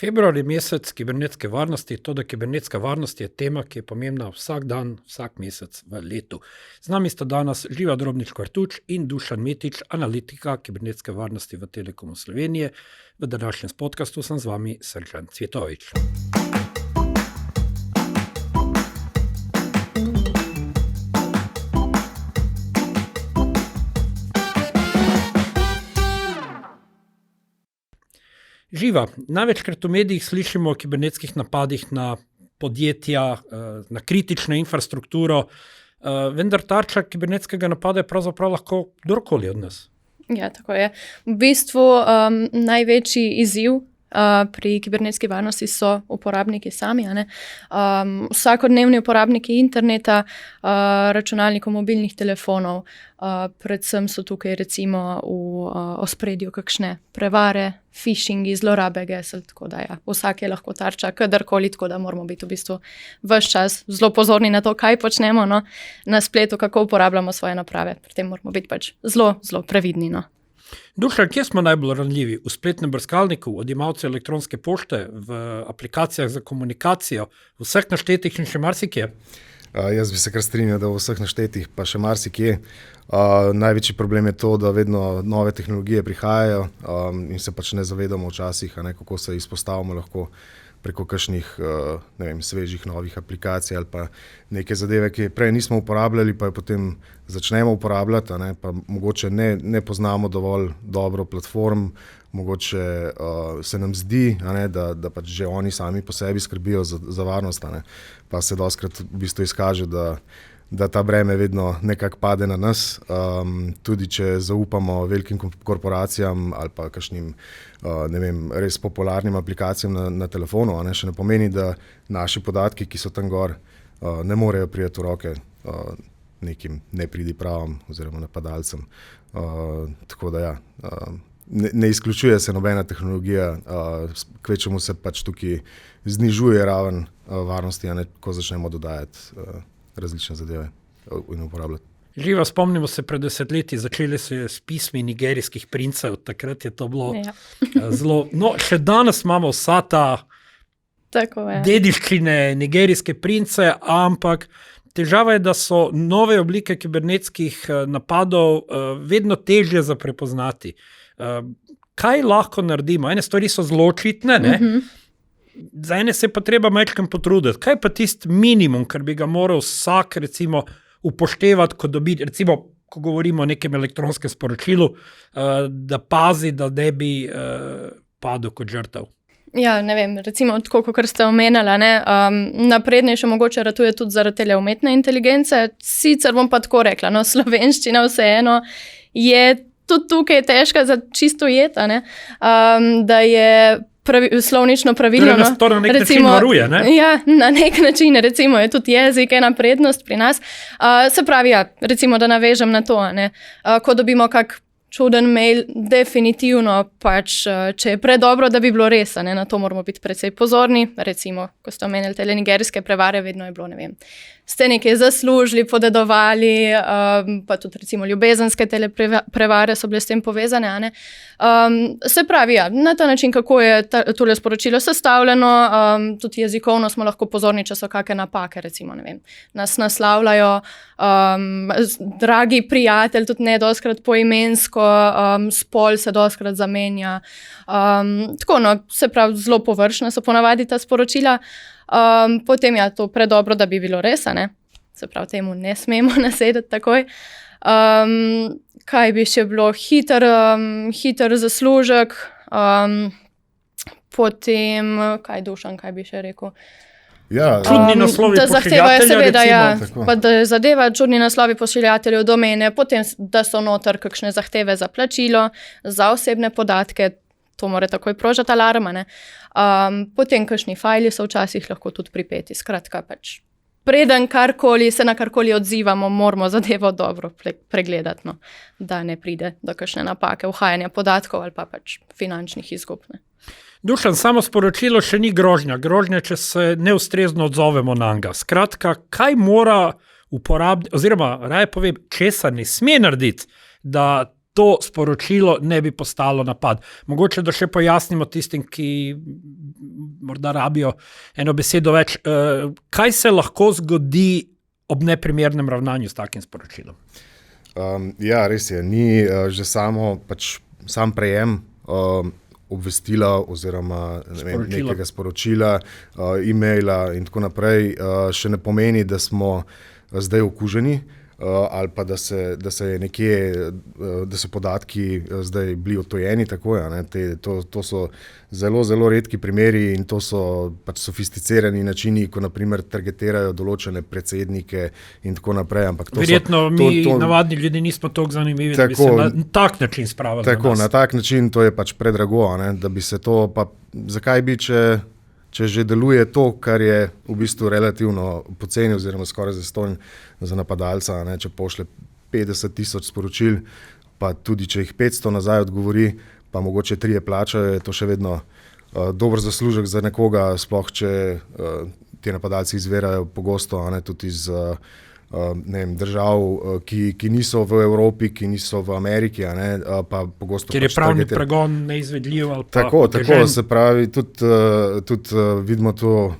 Februar je mesec kibernetske varnosti, to, da kibernetska varnost je tema, ki je pomembna vsak dan, vsak mesec v letu. Z nami sta danes Živa Drobnič-Kvartuč in Dušan Metič, analitika kibernetske varnosti v Telekomu Slovenije. V današnjem podcastu sem z vami Srđan Cvjetović. Živa, največkrat v medijih slišimo o kibernetskih napadih na podjetja, na kritično infrastrukturo, vendar tarča kibernetskega napada je pravzaprav lahko kdorkoli od nas. Ja, tako je. V bistvu največji izziv pri kibernetski varnosti so uporabniki sami, vsakodnevni uporabniki interneta, računalnikov, mobilnih telefonov, predvsem so tukaj recimo v ospredju kakšne prevare, phishingi, zlorabe gesel, tako da ja, vsak je lahko tarča kadarkoli, tako da moramo biti v bistvu ves čas zelo pozorni na to, kaj počnemo na spletu, kako uporabljamo svoje naprave. Pri tem moramo biti pač zelo previdni. Dušan, kje smo najbolj ranljivi? V spletnem brskalniku, odjemalcu elektronske pošte, v aplikacijah za komunikacijo, v vseh naštetih in še marsikje? Jaz bi se kar strinjal, da v vseh naštetih pa še marsikje. Največji problem je to, da vedno nove tehnologije prihajajo in se pač ne zavedamo včasih, kako se izpostavimo lahko preko kakšnih svežih novih aplikacij ali pa neke zadeve, ki prej nismo uporabljali, pa jo potem začnemo uporabljati, pa mogoče ne poznamo dovolj dobro platform, mogoče se nam zdi, da pač že oni sami po sebi skrbijo za varnost, pa se dostikrat v bistvu izkaže, da ta breme vedno nekako pade na nas, tudi če zaupamo velikim korporacijam ali pa kakšnim, res popularnim aplikacijam na telefonu, še ne pomeni, da naši podatki, ki so tam gor, ne morejo priti v roke nekim nepridipravom oziroma napadalcem. Tako da ja, ne izključuje se nobena tehnologija, kvečemu se pač tukaj znižuje raven varnosti, ko začnemo dodajati različne zadeve in uporabljati. Živa, spomnimo se, pred desetletji začeli se s pismi nigerijskih princev, takrat je to bilo zelo... No, še danes imamo vsa ta dediščine nigerijske prince, ampak težava je, da so nove oblike kibernetskih napadov vedno težje za prepoznati. Kaj lahko naredimo? Ene stvari so zelo očitne, za ene se pa treba majčkeno potruditi. Kaj pa tisti minimum, kar bi ga moral vsak recimo upoštevati, ko dobi, recimo, ko govorimo o nekem elektronskem sporočilu, da pazi, da ne bi padel kot žrtev? Ja, ne vem, recimo tako, kot ste omenjali, naprednejše mogoče ratuje tudi zaradi tele umetne inteligence. Sicer bom pa tako rekla, slovenščina vseeno je tudi tukaj težka za čisto jeta, da je slovnično pravilno. To na nek način varuje, ne? Ja, na nek način, recimo je tudi jezik ena prednost pri nas. Se pravi, ja, recimo, da navežem na to, ko dobimo kak čuden mail, definitivno pač, če je predobro, da bi bilo res, na to moramo biti precej pozorni. Recimo, ko ste omenili tele nigerijske prevare, vedno je bilo, ne vem, ste nekaj zaslužili, podedovali, pa tudi recimo ljubezenske tele prevare so bile s tem povezane, Se pravi, ja, na ta način, kako je tole sporočilo sestavljeno, tudi jezikovno smo lahko pozorni, če so kakšne napake, recimo, ne vem, nas naslavljajo, dragi prijatelj, tudi ne dostikrat poimensko, spol se dostikrat zamenja, tako, se pravi, zelo površna so ponavadi ta sporočila. Potem je to predobro, da bi bilo res, se pravi, temu ne smemo nasedati takoj. Kaj bi še bilo? Hiter zaslužek, potem, Dušan, kaj bi še rekel? Ja, čudni naslovi pošiljatelja, recimo. Pa da zadeva čudni naslovi pošiljateljev domene, potem, da so noter kakšne zahteve za plačilo, za osebne podatke, to mora takoj prožati alarma, potem kakšni fajli so včasih lahko tudi pripeti, skratka pač. Preden se na karkoli odzivamo, moramo zadevo dobro pregledati, da ne pride do kakšne napake, uhajanja podatkov ali pa pač finančnih izgub. Dušan, samo sporočilo še ni grožnja, če se neustrezno odzovemo na njega. Skratka, kaj mora uporabnik, oziroma raje povem, česa ne sme narediti, da to sporočilo ne bi postalo napad. Mogoče, da še pojasnimo tistim, ki morda rabijo eno besedo več. Kaj se lahko zgodi ob neprimernem ravnanju s takim sporočilom? Ja, res je. Ni že sam prejem obvestila oziroma nekega sporočila, e-maila in tako naprej, še ne pomeni, da smo zdaj okuženi, ali pa da se je nekje, da so podatki zdaj bili odtojeni takoj. To so zelo, zelo redki primeri in to so pač sofisticirani načini, ko naprimer targetirajo določene predsednike in tako naprej. Verjetno navadni ljudje nismo toliko zanimivi, da bi se na tak način spravili. Tako, na tak način to je pač predrago, da bi se to, pa zakaj bi, če že deluje to, kar je v bistvu relativno poceni oziroma skoraj zastonj za napadalca, če pošle 50,000 sporočil, pa tudi če jih 500 nazaj odgovori, pa mogoče 3 plačajo, je to še vedno dober zaslužek za nekoga, sploh če ti napadalci izvirajo pogosto tudi iz držav, ki niso v Evropi, ki niso v Ameriki, pa pogosto kjer je pravni pregon neizvedljiv ali pa tako, se pravi, tudi vidimo to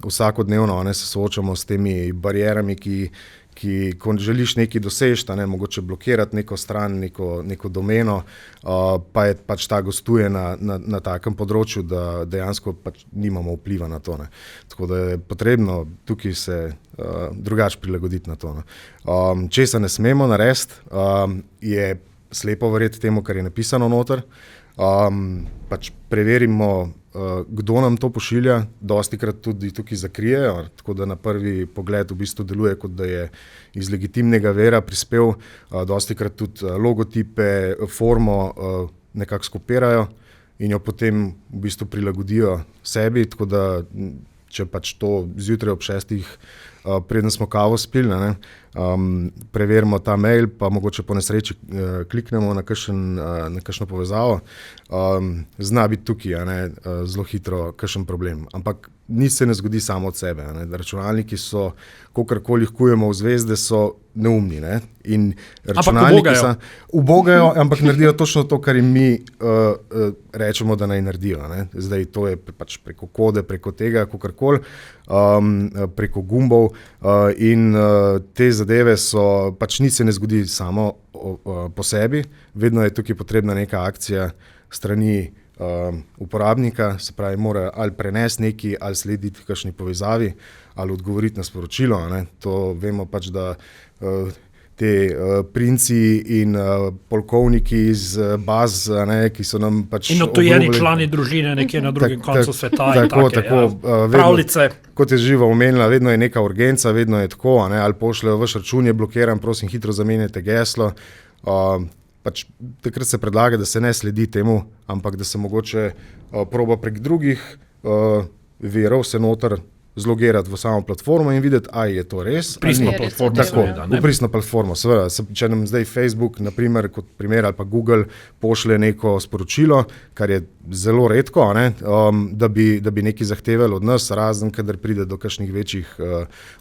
vsakodnevno, se soočamo s temi barierami, ko želiš nekaj dosežiti, mogoče blokirati neko stran, neko domeno, pa je pač ta gostuje na takem področju, da dejansko pač nimamo vpliva na to. Tako da je potrebno tukaj se drugače prilagoditi na to. Česa ne smemo narediti, je slepo verjeti temu, kar je napisano noter. Pač preverimo, kdo nam to pošilja, dostikrat tudi tukaj zakrijejo, tako da na prvi pogled v bistvu deluje, kot da je iz legitimnega vira prispel, dostikrat tudi logotipe, formo nekako skopirajo in jo potem v bistvu prilagodijo sebi, tako da če pač to zjutraj ob 6, preden smo kavo spili, preverimo ta mail, pa mogoče po nesreči kliknemo na kakšno povezavo, zna biti tukaj zelo hitro kakšen problem. Ampak nič se ne zgodi samo od sebe. Računalniki so, kogarkoli kujemo v zvezde, so neumni. In računalniki ubogajo, ampak naredijo točno to, kar jim mi rečemo, da naj naredijo. Zdaj to je pač preko kode, preko tega, kogarkoli, preko gumbov in te zadeve so, pač nič se ne zgodi samo po sebi, vedno je tukaj potrebna neka akcija strani uporabnika, se pravi, mora ali prenesti nekaj, ali slediti kakšni povezavi, ali odgovoriti na sporočilo. To vemo pač, da te princi in polkovniki iz baz, ki so nam pač in odtujeni člani družine nekje na drugem koncu sveta in pravljice. Kot je Živa omenila, vedno je neka urgenca, vedno je tako, ali pošljajo vaš račun je blokiran, prosim, hitro zamenjajte geslo. Pač takrat se predlaga, da se ne sledi temu, ampak da se mogoče proba prek drugih virov se noter zlogirati v samo platformo in videti, je to res. Pristno platformo. Tako, v pristno platformo, seveda. Če nam zdaj Facebook, naprimer, kot primer, ali pa Google pošle neko sporočilo, kar je zelo redko, da bi nekaj zahtevali od nas, razen kadar pride do kakšnih večjih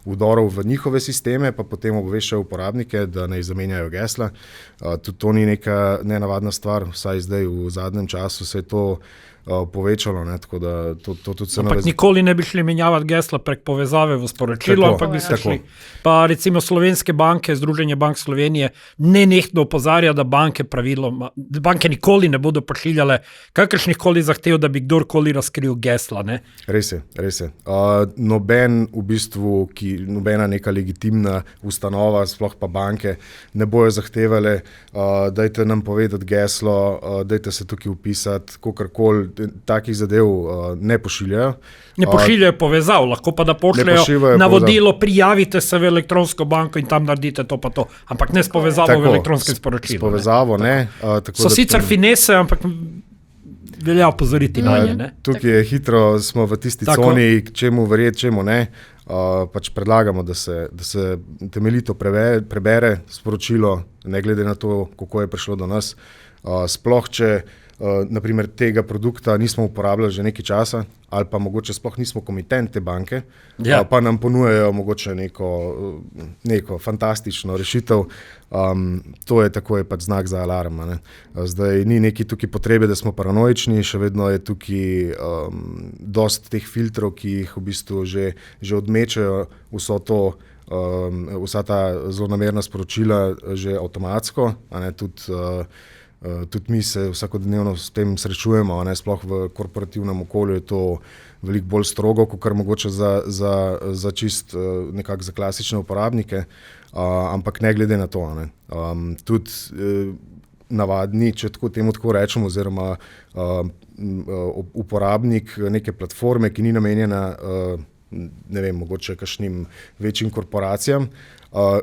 vdorov v njihove sisteme, pa potem obveščajo uporabnike, da naj zamenjajo gesla. Tudi to ni neka nenavadna stvar, vsaj zdaj v zadnjem času se je to povečalo, tako da to tudi se ampak nikoli ne bi šli menjavati gesla prek povezave v sporočilo, ampak bi se šli. Pa recimo slovenske banke, Združenje bank Slovenije, nenehno opozarja, da banke nikoli ne bodo pošiljale kakršnih koli zahtev, da bi kdorkoli razkril gesla. Res je. Nobena neka legitimna ustanova, sploh pa banke, ne bojo zahtevale, dajte nam povedati geslo, dajte se tukaj vpisati, kakorkoli, takih zadev ne pošiljajo. Ne pošiljajo povezav, lahko pa da pošljajo navodilo, prijavite se v elektronsko banko in tam naredite to pa to, ampak ne s povezavo v elektronskem sporočilu. S povezavo ne. So sicer finese, ampak velja opozoriti na nje. Tukaj je hitro, smo v tisti coni, čemu verjeti, čemu ne. Pač predlagamo, da se temeljito prebere sporočilo, ne glede na to, kako je prišlo do nas. Sploh, če naprimer tega produkta nismo uporabljali že nekaj časa, ali pa mogoče sploh nismo komitent te banke, pa nam ponujajo mogoče neko fantastično rešitev, to je takoj pač znak za alarm. Ne. Zdaj ni neki tukaj potrebe, da smo paranoični, še vedno je tukaj dost teh filtrov, ki jih v bistvu že odmečajo vsa ta zlonamerna sporočila že avtomatsko, a ne, tudi mi se vsakodnevno s tem srečujemo, ne, sploh v korporativnem okolju je to veliko bolj strogo, kot mogoče za čist nekako za klasične uporabnike, ampak ne glede na to, ne. Tudi navadni, če temu tako rečemo, oziroma uporabnik neke platforme, ki ni namenjena ne vem, mogoče kakšnim večjim korporacijam,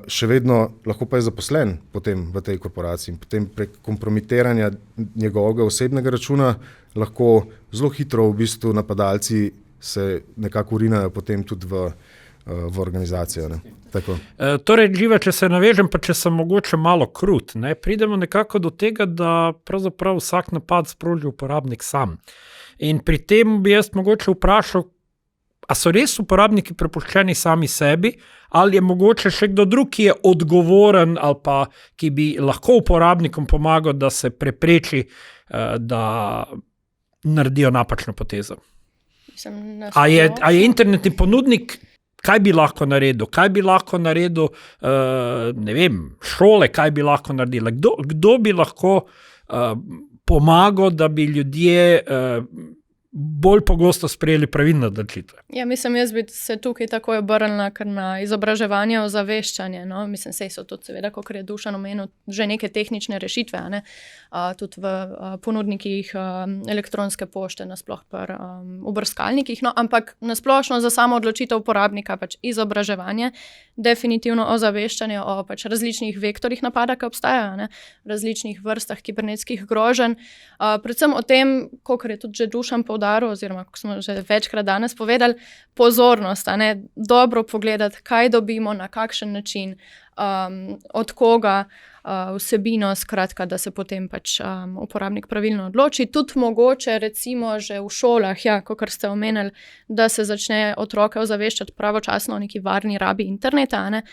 še vedno lahko pa je zaposlen potem v tej korporaciji. Potem prek kompromitiranja njegovega osebnega računa lahko zelo hitro v bistvu napadalci se nekako urinajo potem tudi v organizacijo. Ne? Tako. Torej, Živa, če se navežem, pa če sem mogoče malo krut, ne, pridemo nekako do tega, da pravzaprav vsak napad sproži uporabnik sam. In pri tem bi jaz mogoče vprašal, a so res uporabniki prepuščeni sami sebi, ali je mogoče še kdo drug, ki je odgovoren ali pa ki bi lahko uporabnikom pomagal, da se prepreči, da naredijo napačno potezo? A je internetni ponudnik, kaj bi lahko naredil? Kaj bi lahko naredil, ne vem, šole, kaj bi lahko naredile? Kdo bi lahko pomagal, da bi ljudje bolj pogosto sprejeli pravilne odločitve? Ja, mislim, jaz bi se tukaj takoj obrnila kar na izobraževanje, ozaveščanje. No? Mislim, sej so tudi seveda, kot je Dušan omenil, že neke tehnične rešitve, ne? Tudi v ponudnikih elektronske pošte, nasploh pri v brskalnikih, no? Ampak nasplošno za samo odločitev uporabnika pač izobraževanje, definitivno ozaveščanje o pač različnih vektorjih napada, ki obstajajo, ne? Različnih vrstah kibernetskih groženj, predvsem o tem, kot je tudi že Dušan poudaril, oziroma kot smo že večkrat danes povedali, pozornost, a ne, dobro pogledati, kaj dobimo, na kakšen način, od koga, vsebino, skratka, da se potem pač uporabnik pravilno odloči. Tudi mogoče recimo že v šolah, ja, kot ste omenili, da se začne otroke ozaveščati pravočasno o neki varni rabi interneta, ne,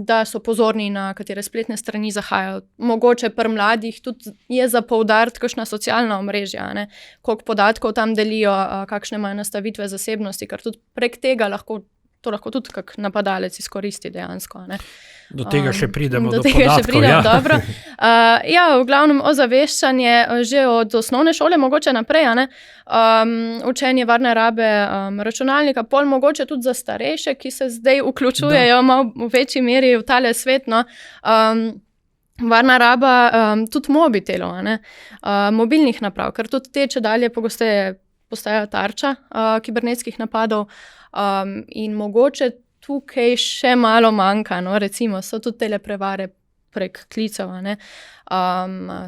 da so pozorni, na katere spletne strani zahajajo. Mogoče pri mladih tudi je za poudariti kakšna socialna omrežja, ne, koliko podatkov tam delijo, kakšne imajo nastavitve zasebnosti, ker tudi prek tega lahko tudi kak napadalec izkoristi dejansko. Ne. Do tega še pridemo, do tega podatkov. Še pridemo, dobro. Ja, v glavnem ozaveščanje že od osnovne šole, mogoče naprej, ne. Učenje varne rabe računalnika, pol mogoče tudi za starejše, ki se zdaj vključujejo malo v večji meri v tale svet, no. Varna raba tudi mobitelov, ne. Mobilnih naprav, ker tudi te čedalje pogosteje postajajo tarča kibernetskih napadov, in mogoče tukaj še malo manjka, no, recimo so tudi tele prevare prek klicev, ne,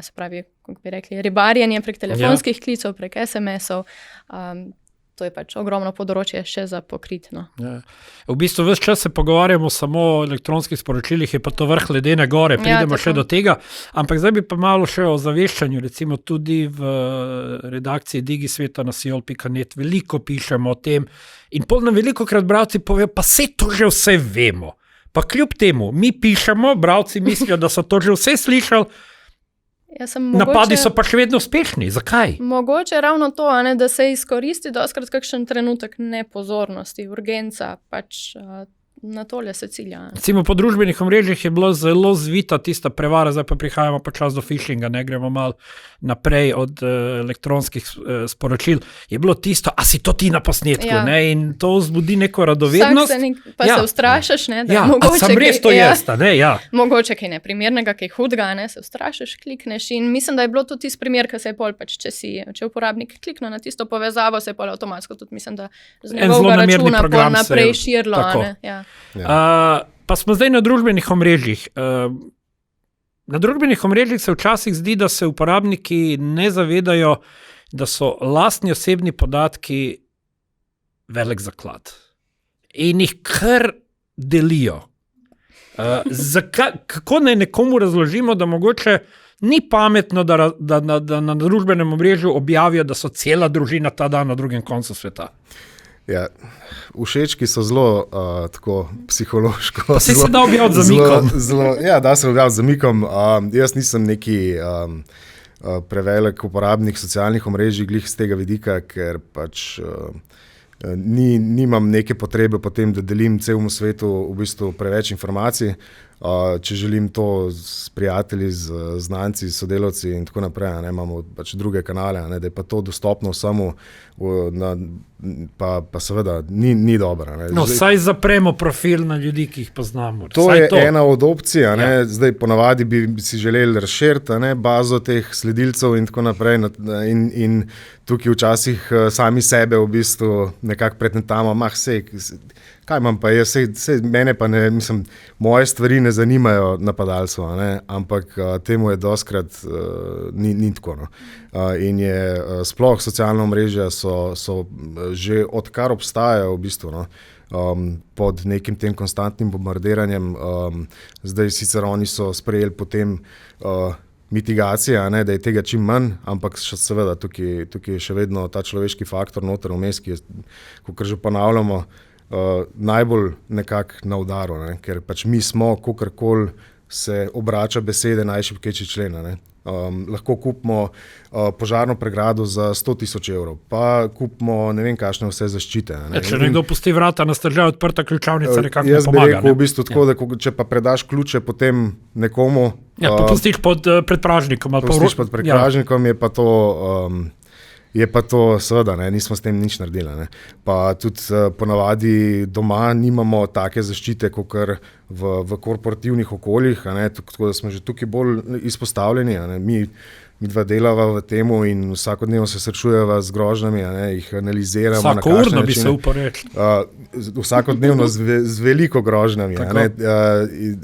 se pravi, kako bi rekli, ribarjenje prek telefonskih klicev, prek SMS-ov, to je pač ogromno področje še za pokritno. Ja. V bistvu ves čas se pogovarjamo samo o elektronskih sporočilih, je pa to vrh ledene gore, pridemo še do tega, ampak zdaj bi pa malo še o zaveščanju, recimo tudi v redakciji Digisveta na siol.net veliko pišemo o tem in pol nam velikokrat bralci povejo, pa saj to že vse vemo. Pa kljub temu, mi pišemo, bralci mislijo, da so to že vse slišali, napadi so pa še vedno uspešni. Zakaj? Mogoče ravno to, ne, da se izkoristi dostkrat kakšen trenutek nepozornosti, urgenca, pač na tole se cilja. Recimo po družbenih omrežjih je bilo zelo zvita tista prevara, zdaj pa prihajamo počas do phishinga, ne, gremo malo naprej od elektronskih sporočil. Je bilo tisto, a si to ti na posnetku, ne, in to vzbudi neko radovednost. Pa se ustrašiš, ne, da mogoče sam res to jesta, ne, mogoče kaj neprimernega, kaj hudega, ne, se ustrašiš, klikneš in mislim, da je bilo tudi tisti primer, ki se je pol pač, če uporabnik klikne na tisto povezavo, se je pol avtomatsko tudi, mislim, da z njegovega računa pol naprej širilo, ne, ja. Pa smo zdaj na družbenih omrežjih. Na družbenih omrežjih se včasih zdi, da se uporabniki ne zavedajo, da so lastni osebni podatki velik zaklad. In jih kar delijo. Kako naj nekomu razložimo, da mogoče ni pametno, da na družbenem omrežju objavijo, da so cela družina ta dan na drugem koncu sveta. Ja, všečki so zelo tako psihološko. Pa se da objaviti z zamikom. Ja, da se objaviti z zamikom. Jaz nisem neki prevelik uporabnik socialnih omrežij glih z tega vidika, ker pač nimam neke potrebe potem, da delim celemu svetu v bistvu preveč informacij. Če želim to s prijatelji, z znanci, sodelavci in tako naprej, imamo pač druge kanale, da je pa to dostopno vsemu, pa seveda ni dobro. No, saj zapremo profil na ljudi, ki jih poznamo. To je ena od opcij, zdaj ponavadi bi si želeli razširiti bazo teh sledilcev in tako naprej in tukaj včasih sami sebe v bistvu nekako pretentamo, kaj imam pa jaz, mene pa ne, mislim, moje stvari ne zanimajo napadalcev, ampak temu je dostkrat ni tako. In je sploh socialna omrežja so že odkar obstajajo v bistvu, pod nekim tem konstantnim bombardiranjem. Zdaj sicer oni so sprejeli potem mitigacije, da je tega čim manj, ampak seveda tukaj je še vedno ta človeški faktor noter vmes, ki je, kakor že ponavljamo, najbolj nekako na udaru, ker pač mi smo, kakorkoli se obrača besede, najšibkejši člen. Lahko kupimo požarno pregrado za 100,000 evrov, pa kupimo ne vem kakšne vse zaščite. Če nekdo pusti vrata na stržaj odprta, ključavnica nekako ne pomaga. Jaz bi rekel v bistvu tako, da če pa predaš ključe potem nekomu... Ja, pa pustiš pred pražnikom. Pustiš pod pražnikom, je pa to seveda, nismo s tem nič naredili. Pa tudi ponavadi doma nimamo take zaščite, kakor v korporativnih okoljih, tako da smo že tukaj bolj izpostavljeni. Mi dva delava v temu in vsakodnevno se srečujeva z grožnjami, jih analiziramo. Vsakourno bi se uporeči. Vsakodnevno z veliko grožnjami.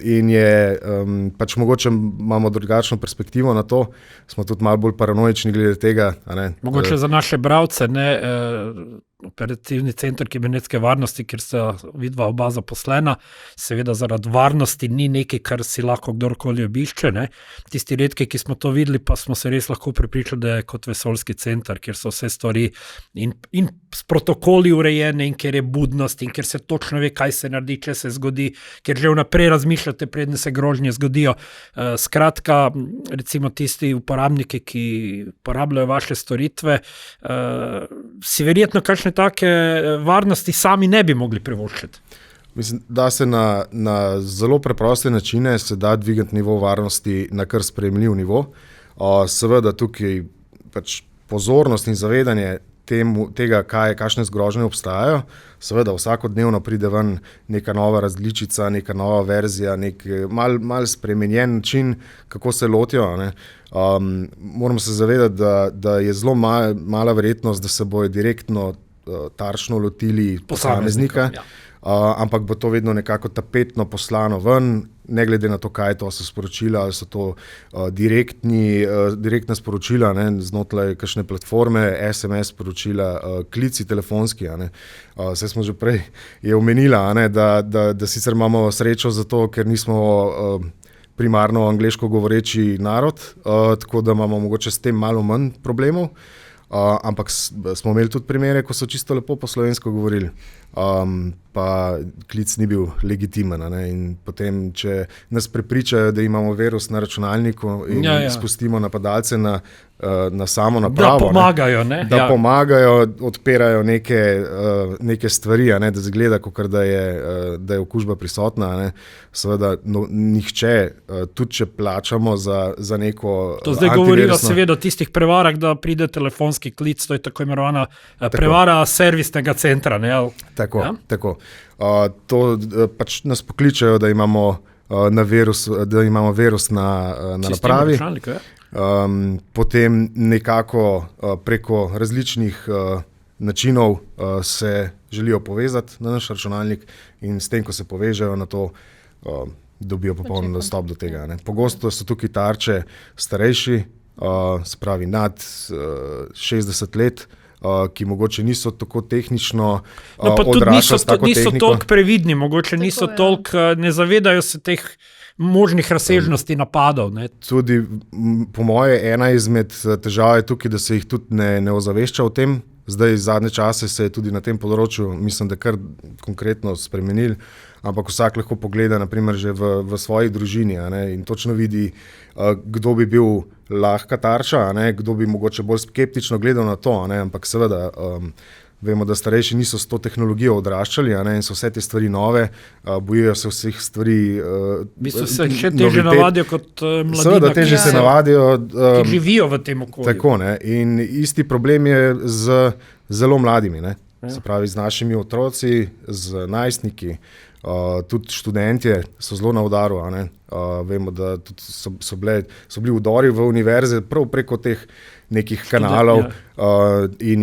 In je, pač mogoče imamo drugačno perspektivo na to, smo tudi malo bolj paranoični glede tega. Mogoče za naše bralce, operativni center kibernetske varnosti, kjer sta vidva oba zaposlena, seveda zaradi varnosti ni nekaj, kar si lahko kdorkoli obišče. Tisti redki, ki smo to videli, pa smo se res lahko prepričali, da je kot vesoljski center, kjer so vse stvari in s protokoli urejene in kjer je budnost in kjer se točno ve, kaj se naredi, če se zgodi, kjer že vnaprej razmišljate, predne se grožnje zgodijo. Skratka, recimo tisti uporabniki, ki uporabljajo vaše storitve, si verjetno kakšne take varnosti sami ne bi mogli privoščiti. Mislim, da se na zelo preproste načine se da dvigati nivo varnosti na kar sprejemljiv nivo. Seveda tukaj pač pozornost in zavedanje tega, kakšne grožnje obstajajo. Seveda vsakodnevno pride ven neka nova različica, neka nova verzija, nek mal spremenjen način, kako se lotijo. Moramo se zavedati, da je zelo mala verjetnost, da se bojo direktno tarčno lotili posameznika, ampak bo to vedno nekako tapetno poslano ven, ne glede na to, kaj to so sporočila, ali so to direktna sporočila znotraj kakšne platforme, SMS sporočila, klici telefonski. Vse smo že prej je omenila, da sicer imamo srečo zato, ker nismo primarno angleško govoreči narod, tako da imamo mogoče s tem malo manj problemov. Ampak smo imeli tudi primere, ko so čisto lepo po slovensko govorili, pa klic ni bil legitimen. In potem, če nas prepričajo, da imamo virus na računalniku in spustimo napadalce na samo napravo, da pomagajo, da pomagajo, odpirajo neke stvari, da zgleda, kakor da je okužba prisotna. Seveda nihče, tudi če plačamo za neko to zdaj govorijo seveda o tistih prevarah, da pride telefonski klic, to je tako imenovana prevara servisnega centra. Tako. To pač nas pokličajo, da imamo virus na napravi. Potem nekako preko različnih načinov se želijo povezati na naš računalnik in s tem, ko se povežejo na to, dobijo popoln dostop do tega. Pogosto so tukaj tarče starejši, se pravi nad 60 let, ki mogoče niso tako tehnično pa tudi odraščali. niso toliko previdni, mogoče niso toliko, ne zavedajo se teh možnih razsežnosti napadov. Ne. Tudi, po moje, ena izmed težav je tukaj, da se jih tudi ne ozavešča o tem. Zdaj, zadnje čase se je tudi na tem področju, mislim, da kar konkretno spremenil, ampak vsak lahko pogleda, naprimer, že v svoji družini, in točno vidi, kdo bi bil lahka tarča, kdo bi mogoče bolj skeptično gledal na to, ampak seveda vemo, da starejši niso s to tehnologijo odraščali, in so vse te stvari nove, bojijo se vseh stvari. V bistvu se še težje navadijo kot mladina. Seveda, težje se navadijo. Ki živijo v tem okolju. Tako, in isti problem je z zelo mladimi, se pravi z našimi otroci, z najstniki, tudi študentje so zelo na udaru, vemo, da tudi so bili vdori v univerze prav preko teh nekih kanalov, in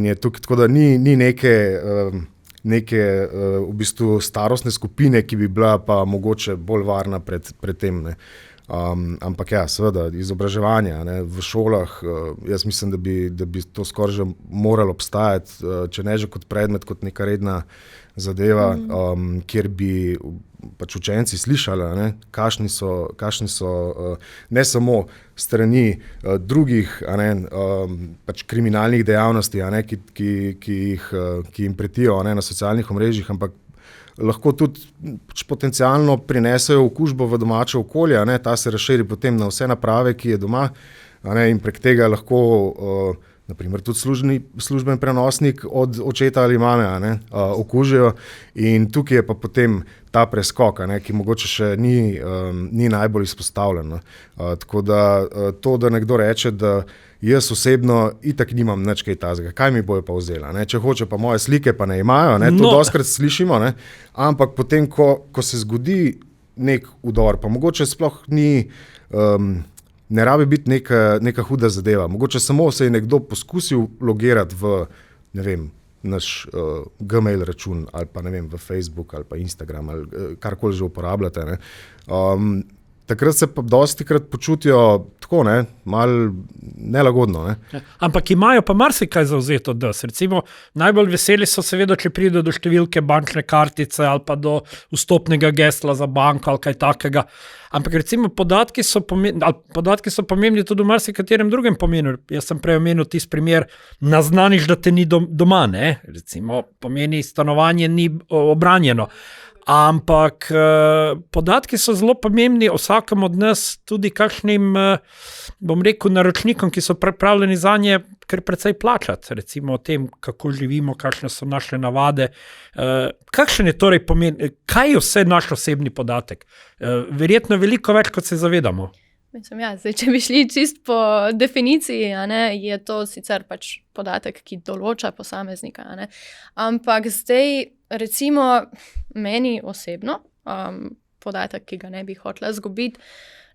je tukaj, tako da ni neke v bistvu starostne skupine, ki bi bila pa mogoče bolj varna pred tem. Ampak seveda, izobraževanje v šolah, jaz mislim, da bi to skoraj že moralo obstajati, če ne že kot predmet, kot neka redna zadeva, kjer bi pač učenci slišali, kakšni so ne samo strani drugih pač kriminalnih dejavnosti, ki jim pretijo na socialnih omrežjih, ampak lahko tudi potencialno prinesejo okužbo v domače okolje, ta se razširi potem na vse naprave, ki je doma, in prek tega lahko naprimer tudi služben prenosnik od očeta ali mame okužijo, in tukaj je pa potem ta preskok, ki mogoče še ni najbolj izpostavljen. Tako da to, da nekdo reče, da jaz osebno itak nimam nič kaj tazga, kaj mi bojo pa vzela, če hoče pa moje slike pa ne imajo, to dostikrat slišimo, ampak potem, ko se zgodi nek vdor, pa mogoče sploh ni, ne rabi biti neka huda zadeva, mogoče samo se je nekdo poskusil logirati v, ne vem, naš Gmail račun ali pa ne vem, v Facebook ali pa Instagram ali karkoli že uporabljate, takrat se pa dostikrat počutijo tako, malo nelagodno. Ampak imajo pa marsikaj zavzeto, recimo najbolj veseli so seveda, če pride do številke bančne kartice ali pa do vstopnega gesla za banko ali kaj takega. Ampak recimo podatki so pomembni tudi v marsikaterem drugem pomenu. Jaz sem prej omenil tisti primer, naznaniš, da te ni doma, recimo pomeni stanovanje ni obranjeno. Ampak podatki so zelo pomembni vsakem od nas, tudi kakšnim, bom rekel, naročnikom, ki so pripravljeni zanje kar precej plačati, recimo o tem, kako živimo, kakšne so naše navade. Kakšen je torej pomen, kaj je vse naš osebni podatek? Verjetno veliko več, kot se zavedamo. Mislim, zdaj, če bi šli čist po definiciji, je to sicer pač podatek, ki določa posameznika, ampak zdaj recimo meni osebno, podatek, ki ga ne bi hotela izgubiti,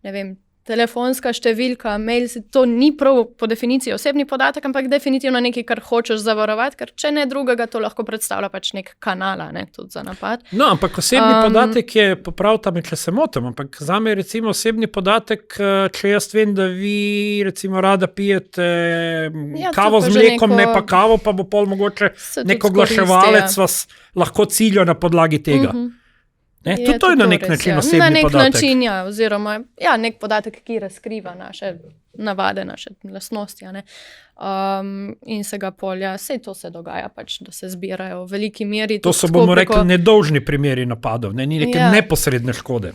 ne vem, telefonska številka, mail, to ni prav po definiciji osebni podatek, ampak definitivno nekaj, kar hočeš zavarovati, ker če ne drugega, to lahko predstavlja pač nek kanal, tudi za napad. No, ampak osebni podatek je, popravta me, če se motim, ampak zame je recimo osebni podatek, če jaz vem, da vi recimo rada pijete kavo z mlekom, ne pa kavo, pa bo pol mogoče nek oglaševalec vas lahko ciljo na podlagi tega. Tudi to je na nek način osebni podatek. Na nek način, oziroma nek podatek, ki razkriva naše navade, naše lastnosti. In se ga polja, sej to se dogaja, pač, da se zbirajo v veliki meri. To so, bomo rekli, nedolžni primeri napadov, ni neke neposredne škode.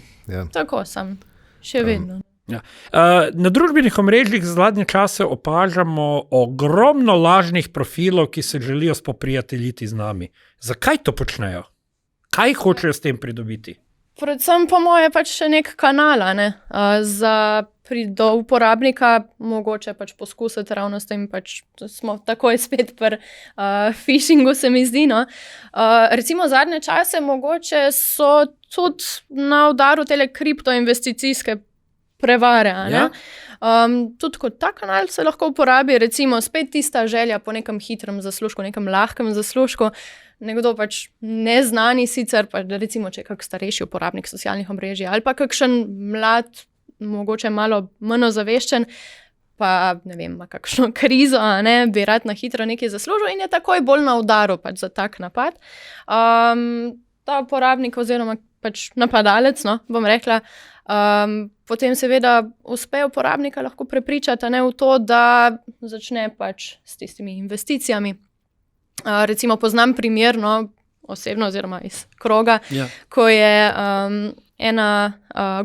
Tako sem, še vedno. Na družbenih omrežjih zadnje čase opažamo ogromno lažnih profilov, ki se želijo spoprijateljiti z nami. Zakaj to počnejo? Kaj hočejo s tem pridobiti? Predvsem po moje pač še nek kanal, do uporabnika mogoče pač poskusiti ravno s tem, pač smo takoj spet pri phishingu, se mi zdi. Recimo zadnje čase mogoče so tudi na udaru tele kriptoinvesticijske prevare. Tudi kot ta kanal se lahko uporabi, recimo spet tista želja po nekem hitrem zaslužku, nekem lahkem zaslužku. Nekdo pač neznani sicer, pa recimo, če je kak starejši uporabnik socialnih omrežij ali pa kakšen mlad, mogoče malo manj ozaveščen, pa ne vem, ima kakšno krizo, bi rad na hitro nekaj zaslužil in je takoj bolj na udaru pač za tak napad. Ta uporabnik oziroma pač napadalec, no, bom rekla, potem seveda uspe uporabnika lahko prepričati v to, da začne pač s tistimi investicijami. Recimo poznam primer, no, osebno oziroma iz kroga, ko je ena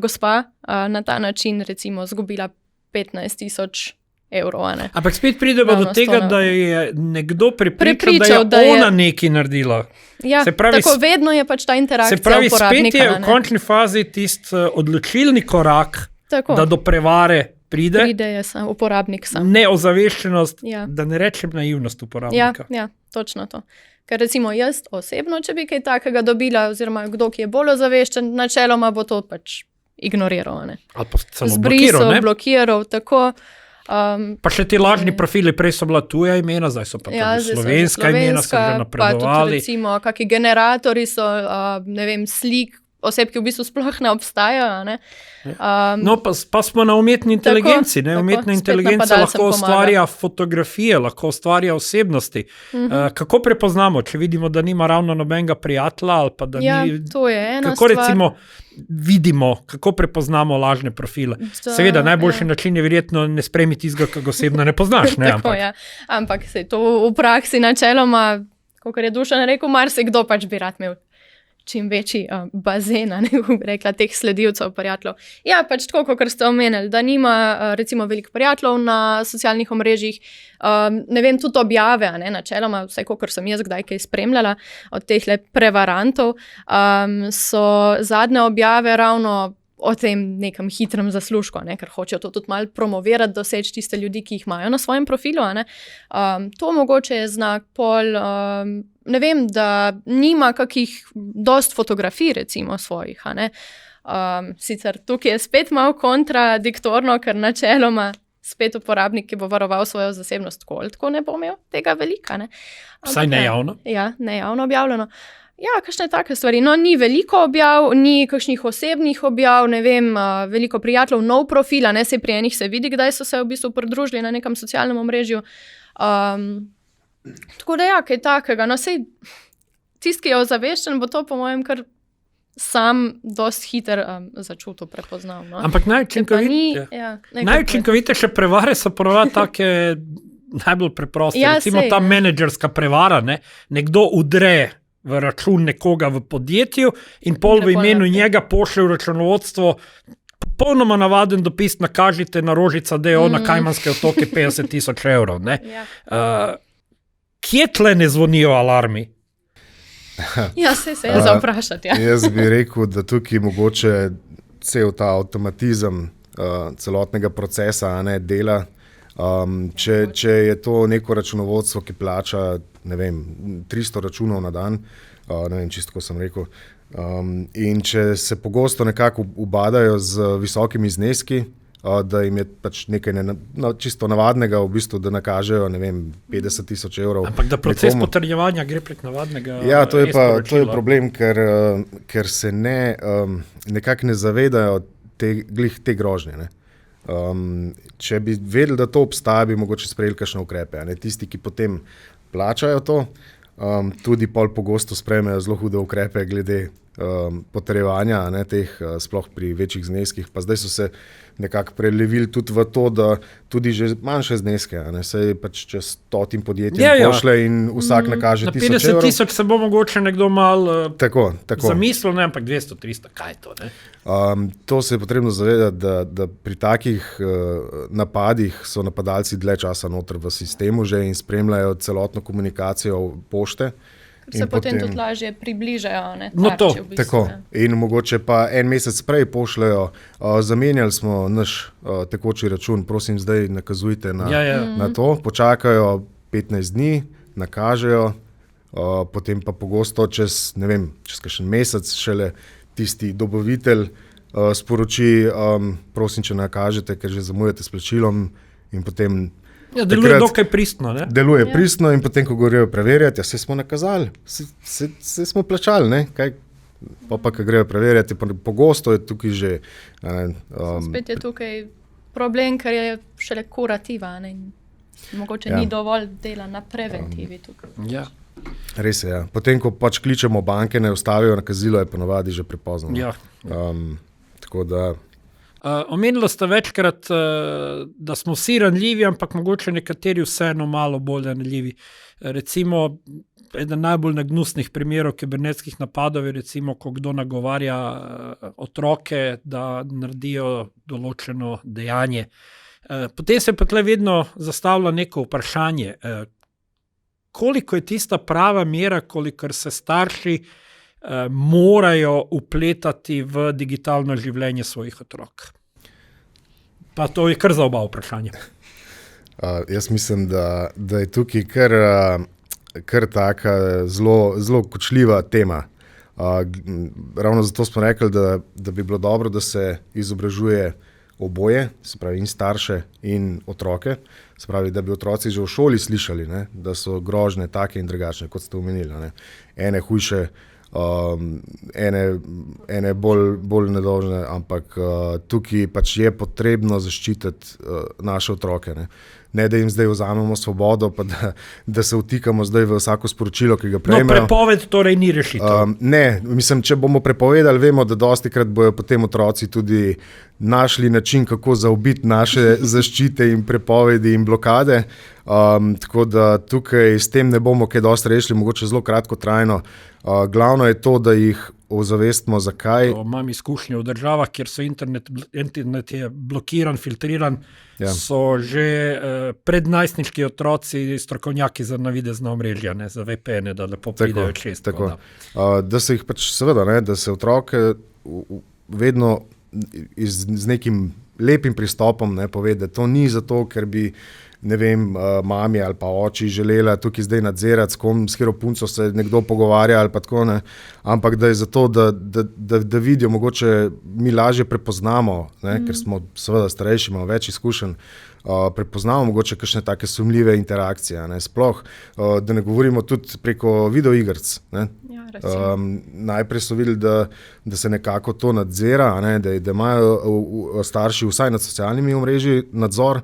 gospa na ta način recimo zgubila 15,000 evrov. Ampak spet pridemo do tega, da je nekdo prepričal, da je ona nekaj naredila. Ja, tako vedno je pač ta interakcija uporabnika. Se pravi, spet je v končni fazi tisti odločilni korak, da do prevare pride je uporabnik sam. Neozaveščenost, da ne rečem naivnost uporabnika. Ja, točno to. Ker recimo jaz osebno, če bi kaj takega dobila, oziroma kdo, ki je bolj ozaveščen, načeloma bo to pač ignoriral. Ali pa celo blokiral, tako. Pa še ti lažni profili, prej so bila tuja imena, zdaj so pa slovenska imena, so že napredovali. Pa tudi recimo, kakšni generatori so, ne vem, slik, oseb, ki v bistvu sploh ne obstajajo. No, pa smo na umetni inteligenci. Umetna inteligenca lahko ustvarja fotografije, lahko ustvarja osebnosti. Kako prepoznamo, če vidimo, da nima ravno nobenega prijatelja? Ali pa da ni, to je ena kako stvar. Recimo vidimo, kako prepoznamo lažne profile? Seveda, najboljši način je verjetno ne sprejmi tistega, ki ga osebno ne poznaš. Tako, ampak se to v praksi načeloma, kakor je Dušan rekel, marsikdo pač bi rad imel čim večji bazen, rekla, teh sledilcev, prijateljev. Ja, pač tako, kot ste omenili, da nima recimo veliko prijateljev na socialnih omrežjih, ne vem, tudi objave, načeloma, vsaj kot sem jaz kdaj kaj spremljala od teh prevarantov, so zadnje objave ravno o tem nekem hitrem zaslužku, ker hočejo to tudi malo promovirati, doseči tiste ljudi, ki jih imajo na svojem profilu. To mogoče je znak pol, ne vem, da nima kakih dost fotografij recimo svojih. Sicer tukaj je spet malo kontradiktorno, ker načeloma spet uporabnik, ki bo varoval svojo zasebnost, tako ne bo imel tega velika. Vsaj nejavno. Ja, nejavno objavljeno. Ja, kakšne take stvari. No, ni veliko objav, ni kakšnih osebnih objav, ne vem, veliko prijateljev, nov profil, se pri enih se vidi, kdaj so se v bistvu pridružili na nekem socialnem omrežju. Tako da ja, kaj takega. No, sej tisti, ki je ozaveščen, bo to po mojem kar sam dost hiter začutil, prepoznal. No. Ampak najučinkovitejše prevare so ponavadi take najbolj preproste. Recimo ta menedžerska prevara, nekdo udre v račun nekoga v podjetju in pol v imenu njega pošlje v računovodstvo popolnoma navaden dopis, nakažite na Rožica, da je na Kajmanske otoke 50,000 evrov. Kje tle ne zvonijo alarmi? Ja, se je za vprašati. Jaz bi rekel, da tukaj mogoče cel ta avtomatizem celotnega procesa dela. Če je to neko računovodstvo, ki plača, ne vem, 300 računov na dan, ne vem, čisto ko sem rekel, in če se pogosto nekako ubadajo z visokimi zneski, da jim je pač nekaj čisto navadnega, v bistvu, da nakažejo, ne vem, 50,000 evrov. Ampak da proces potrjevanja gre prek navadnega. Ja, to je problem, ker se nekako ne zavedajo te grožnje. Če bi vedeli, da to obstaja, bi mogoče sprejeli kakšne ukrepe. Tisti, ki potem plačajo to, tudi pol pogosto sprejmejo zelo hude ukrepe glede potrjevanja teh, sploh pri večjih zneskih. Pa zdaj so se nekako prelevili tudi v to, da tudi že manjše zneske, saj pač čez 100 podjetjem pošle in vsak nakaže 1,000 evrov. Na 50,000 se bo mogoče nekdo malo tako. Zamislil, ampak 200, 300, kaj je to? To se je potrebno zavedati, da pri takih napadih so napadalci dlje časa noter v sistemu že in spremljajo celotno komunikacijo pošte. Se potem tudi lažje približajo. No to, v bistvu, tako. In mogoče pa en mesec prej pošljajo, zamenjali smo naš tekoči račun, prosim zdaj nakazujte na to, počakajo 15 dni, nakažejo, potem pa pogosto čez kakšen mesec šele tisti dobavitelj sporoči, prosim, če nakažete, ker že zamujate s plačilom in potem deluje dokaj pristno. Deluje pristno in potem, ko grejo preverjati, se smo nakazali, se smo plačali, kaj? Pa, ko grejo preverjati, pogosto je tukaj že... Spet je tukaj problem, ker je šele kurativa, ne? Mogoče ni dovolj dela na preventivi tukaj. Ja. Res je, ja. Potem, ko pač kličemo banke, ne ustavijo nakazilo, je ponovadi že prepozno. Ja. Tako da... Omenilo ste večkrat, da smo vsi ranljivi, ampak mogoče nekateri vseeno malo bolj ranljivi. Recimo, eden najbolj nagnusnih primerov kibernetskih napadov je recimo, ko kdo nagovarja otroke, da naredijo določeno dejanje. Potem se pa tle vedno zastavlja neko vprašanje, koliko je tista prava mera, kolikor se starši morajo vpletati v digitalno življenje svojih otrok. Pa to je kar za oba vprašanja. Jaz mislim, da je tukaj kar taka zelo kočljiva tema. Ravno zato smo rekli, da bi bilo dobro, da se izobražuje oboje, se pravi in starše in otroke, se pravi, da bi otroci že v šoli slišali, ne, da so grožnje take in drugačne, kot ste omenili. Ne. Ene hujše, ene bolj nedolžne, ampak tukaj pač je potrebno zaščititi naše otroke. Ne, da jim zdaj vzamemo svobodo, pa da se vtikamo zdaj v vsako sporočilo, ki ga prejmejo. No, prepoved torej ni rešitev. Ne, mislim, če bomo prepovedali, vemo, da dostikrat bojo potem otroci tudi našli način, kako zaobiti naše zaščite in prepovedi in blokade. Tako da tukaj s tem ne bomo kaj dosti rešili, mogoče zelo kratkotrajno. Glavno je to, da jih ozavestimo, zakaj. Imam izkušnje v državah, kjer so internet je blokiran, filtriran, ja. So že prednajstniški otroci strokovnjaki za navidezna omrežja, ne, za VPN, da lepo pridejo čez. Tako. Da se jih pač seveda, ne, da se otroke vedno z nekim lepim pristopom ne, pove, da to ni zato, ker bi ne vem, mami ali pa oči želela tukaj zdaj nadzirati, s katero punco se nekdo pogovarja ali pa tako, ne, ampak da je zato, da vidijo, mogoče mi lažje prepoznamo, ne, ker smo seveda starejši, imamo več izkušenj, prepoznamo mogoče kakšne take sumljive interakcije, ne, sploh, da ne govorimo tudi preko videoigrc, ne. Najprej so videli, da se nekako to nadzira, ne, da imajo starši vsaj nad socialnimi omrežji nadzor,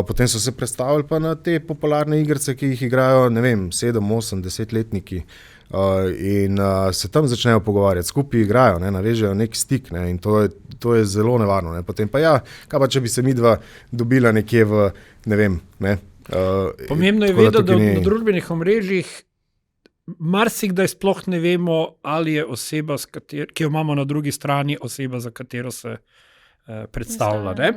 potem so se predstavili pa na te popularne igrice, ki jih igrajo, ne vem, 7, 8, 10-letniki in se tam začnejo pogovarjati, skupaj igrajo, ne, navežejo nek stik, ne, in to je zelo nevarno. Ne. Potem pa ja, kaj pa če bi se midva dobila nekje v, ne vem, ne. Pomembno je vedeti, da na družbenih omrežjih marsikdaj sploh ne vemo, ali je oseba, ki jo imamo na drugi strani, oseba, za katero se predstavlja. Ne?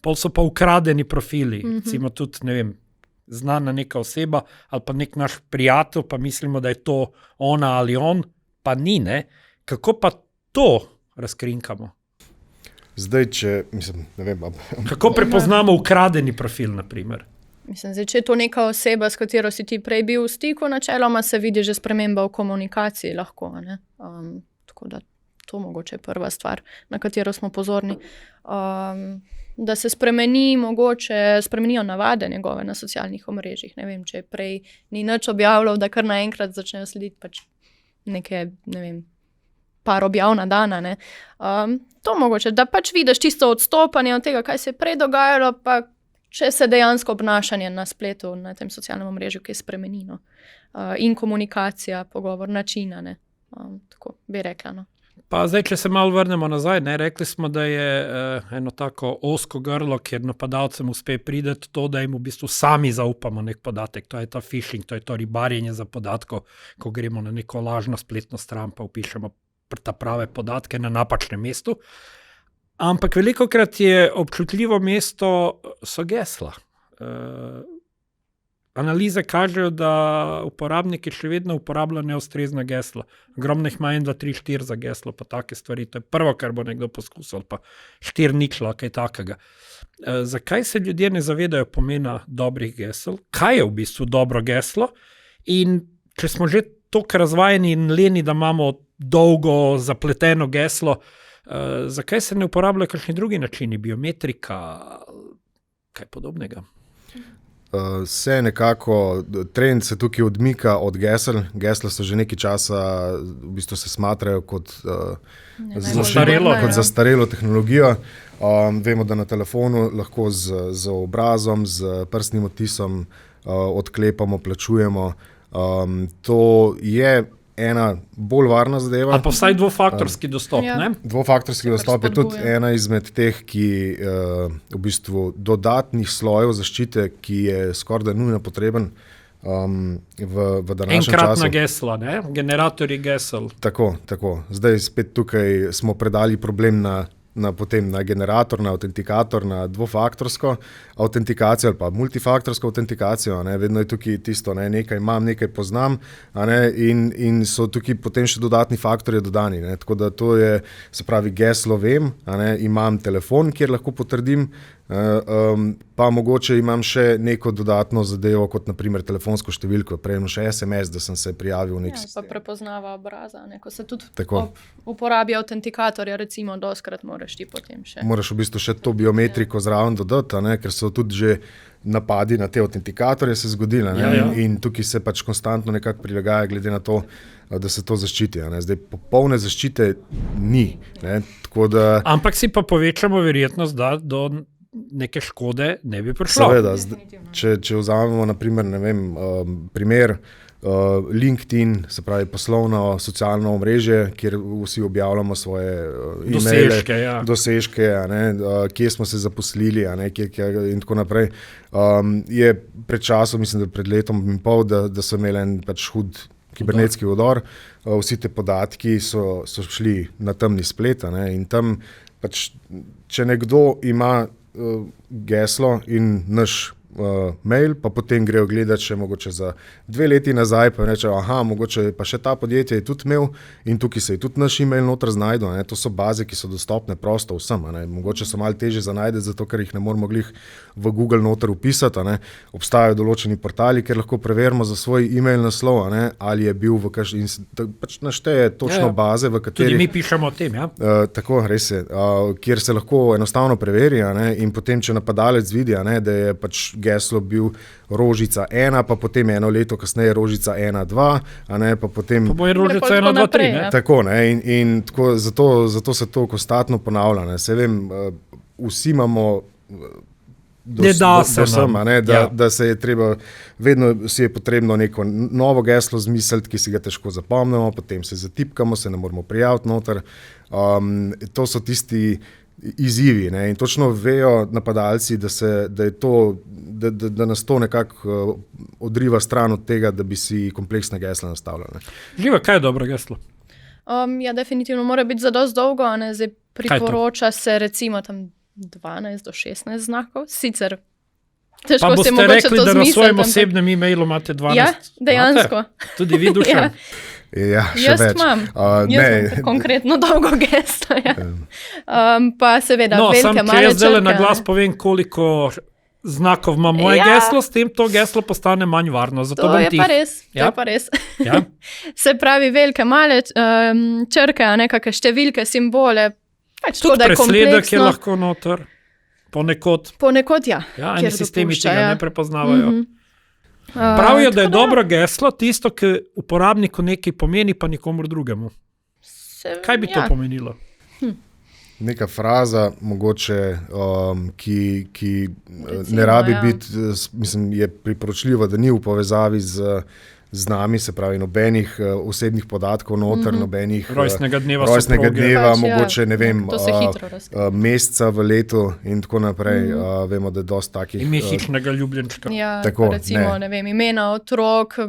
Pol so pa ukradeni profili, recimo tudi, ne vem, znana neka oseba ali pa nek naš prijatelj, pa mislimo, da je to ona ali on, pa ni, ne? Kako pa to razkrinkamo? Zdaj, mislim, ne vem. Kako prepoznamo ukradeni profil, na primer? Mislim, zdaj, če je to neka oseba, s katero si ti prej bil v stiku, načeloma se vidi že sprememba v komunikaciji lahko, ne? Tako da to mogoče je prva stvar, na katero smo pozorni. Da se spremenijo navade njegove na socialnih omrežjih. Ne vem, če prej ni nič objavljal, da kar naenkrat začnejo slediti pač neke, ne vem, par objav na dana. Ne. To mogoče, da pač vidiš tisto odstopanje od tega, kaj se je prej dogajalo, pa če se dejansko obnašanje na spletu, na tem socialnem omrežju, ki je spremenino. In komunikacija, pogovor, načina, ne. Tako bi rekla, no. Pa zdaj, če se malo vrnemo nazaj, ne, rekli smo, da je eno tako ozko grlo, kjer napadalcem uspe prideti to, da jim v bistvu sami zaupamo nek podatek. To je ta phishing, to je to ribarjenje za podatkov, ko gremo na neko lažno spletno stran, pa vpišemo ta prave podatke na napačnem mestu. Ampak velikokrat je občutljivo mesto so gesla. Analize kažejo, da uporabniki še vedno uporabljajo neustrezna gesla. Ogromno jih ima 1, 2, 3, 4 za geslo, pa take stvari. To je prvo, kar bo nekdo poskusil, pa 4 ničla, kaj takega. Zakaj se ljudje ne zavedajo pomena dobrih gesel? Kaj je v bistvu dobro geslo? In če smo že toliko razvajeni in leni, da imamo dolgo zapleteno geslo, zakaj se ne uporabljajo kakšni drugi načini, biometrika, kaj podobnega? Se nekako, trend se tukaj odmika od gesel. Gesla so že nekaj časa, v bistvu se smatrajo kot zastarelo tehnologijo. Vemo, da na telefonu lahko z obrazom, z prstnim odtisom odklepamo, plačujemo. To je ena bolj varna zadeva. Ali pa vsaj dvofaktorski dostop, Ja. ne? Dvofaktorski dostop je tudi spodbuja. ena izmed teh, ki v bistvu dodatnih slojev zaščite, ki je skoraj nujno potreben v današnjem času. Enkratna gesla, ne? Generatorji gesel. Tako. Zdaj spet tukaj smo predali problem potem na generator, na autentikator, na dvofaktorsko autentikacijo ali pa multifaktorsko autentikacijo. Ne. Vedno je tukaj tisto, ne, nekaj imam, nekaj poznam, in so tukaj potem še dodatni faktorji dodani. Ne. Tako da to je, se pravi, geslo vem, imam telefon, kjer lahko potrdim, pa mogoče imam še neko dodatno zadevo, kot naprimer telefonsko številko, prejemno še SMS, da sem se prijavil v nek Pa sistem. prepoznava obraza, ne? Ko se tudi Tako. uporabi autentikatorja, recimo, doskrat moraš ti potem še. Moraš v bistvu še to biometriko zraven dodati, ker so tudi že napadi na te autentikatorje se zgodili. Ja. In tukaj se pač konstantno nekako prilagaja glede na to, da se to zaščiti. Zdaj popolne zaščite ni. Ne? Tako da, Ampak si pa povečamo verjetnost, da do neke škode ne bi prišlo. seveda, če vzamemo naprimer, ne vem, primer LinkedIn, se pravi poslovno socialno omrežje, kjer vsi objavljamo svoje Dosežke, ja. dosežke, kje smo se zaposlili, in tako naprej. Je pred časom, mislim, da pred letom in pol, da so imeli en pač hud kibernetski vdor. Vsi te podatki so šli na temni splet, in tam pač, če nekdo ima geslo in naš mail, pa potem grejo gledati še mogoče za 2 leti nazaj, pa reče, mogoče pa še ta podjetje je tudi imel in tukaj se je tudi naš email noter znajdel. To so baze, ki so dostopne prosto vsem. Mogoče so malo težje za najdeti, zato ker jih ne moramo glih v Google noter upisati. Obstajajo določeni portali, kjer lahko preverimo za svoj email naslov, ali je bil v in pač našteje točno baze, v Tudi katerih mi pišemo o tem, ja. tako, res je, kjer se lahko enostavno preveri, in potem, če napadalec vidi, da je pač geslo bil Rožica 1, pa potem eno leto kasneje Rožica 1-2, pa potem... Pa bo je Rožica Tako 1, 2, 3, naprej, ne? ja. Tako, in tako, zato se to konstantno ponavlja. Se vem, vsi imamo Ne da se sem, nam. da, Ja. da se je treba, vedno si je potrebno neko novo geslo zmisliti, ki si ga težko zapomnimo, potem se zatipkamo, se ne moramo prijaviti noter. To so tisti izzivi, in točno vejo napadalci, da nas to nekako odriva stran od tega, da bi si kompleksne gesla nastavljali. Živa, kaj je dobro geslo? Ja, definitivno mora biti zadosti dolgo, zdaj Kaj je to? priporoča se recimo tam 12 do 16 znakov, sicer Pa težko si boste mogoče rekli, to da na zmisliti. svojem ampak- osebnem e-mailu imate 12. Ja, dejansko. Imate? Tudi vi, Dušan? Ja. Ja, še Jaz več. imam, Ne, konkretno dolgo gesto. Ja. Pa seveda No, velike, sam, če male jaz zdaj črke, na glas ne. povem, koliko znakov ima moje Ja. geslo, s tem to geslo postane manj varno. Zato To bom je tih. pa res, to Ja. je pa res. Ja. Se pravi, velike, male črke, nekakšne številke, simbole. Pač tako, Tudi da je presledek je kompleksno. lahko noter, ponekod. Ponekod ja. Ja, kjer eni sistemi dopušča, tega ja. ne prepoznavajo. Mhm. Pravijo, da je tako dobro geslo tisto, ki uporabniku nekaj pomeni, pa nikomur drugemu. Kaj bi to ja. pomenilo? Neka fraza, mogoče, ki Recimo, ne rabi ja. biti, mislim, je priporočljiva, da ni v povezavi z nami, se pravi, nobenih osebnih podatkov noter, nobenih Rojstnega dneva rojstnega soproge. dneva, Pač, ja, mogoče, ne vem, to se hitro razkrije. meseca v letu in tako naprej. Vemo, da je dosti takih. Ime hišnega ljubljenčka. Ja, Tako, pa recimo, ne. ne vem, imena otrok,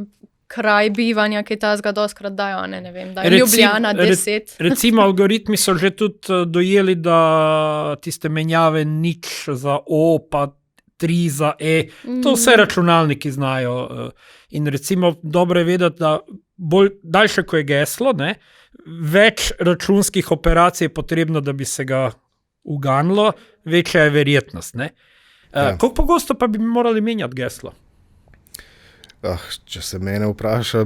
kraj bivanja, ki ta zga doskrat dajo, ne vem, da je Ljubljana 10. Recimo, algoritmi so že tudi dojeli, da tiste menjave nič za O, pa 3 za E, to vse računalniki znajo. In recimo, dobro je vedeti, da daljše, ko je geslo, ne, več računskih operacij je potrebno, da bi se ga uganilo, večja je verjetnost. Ne. Ja. Koliko pogosto pa bi morali menjati geslo? Če se mene vpraša, je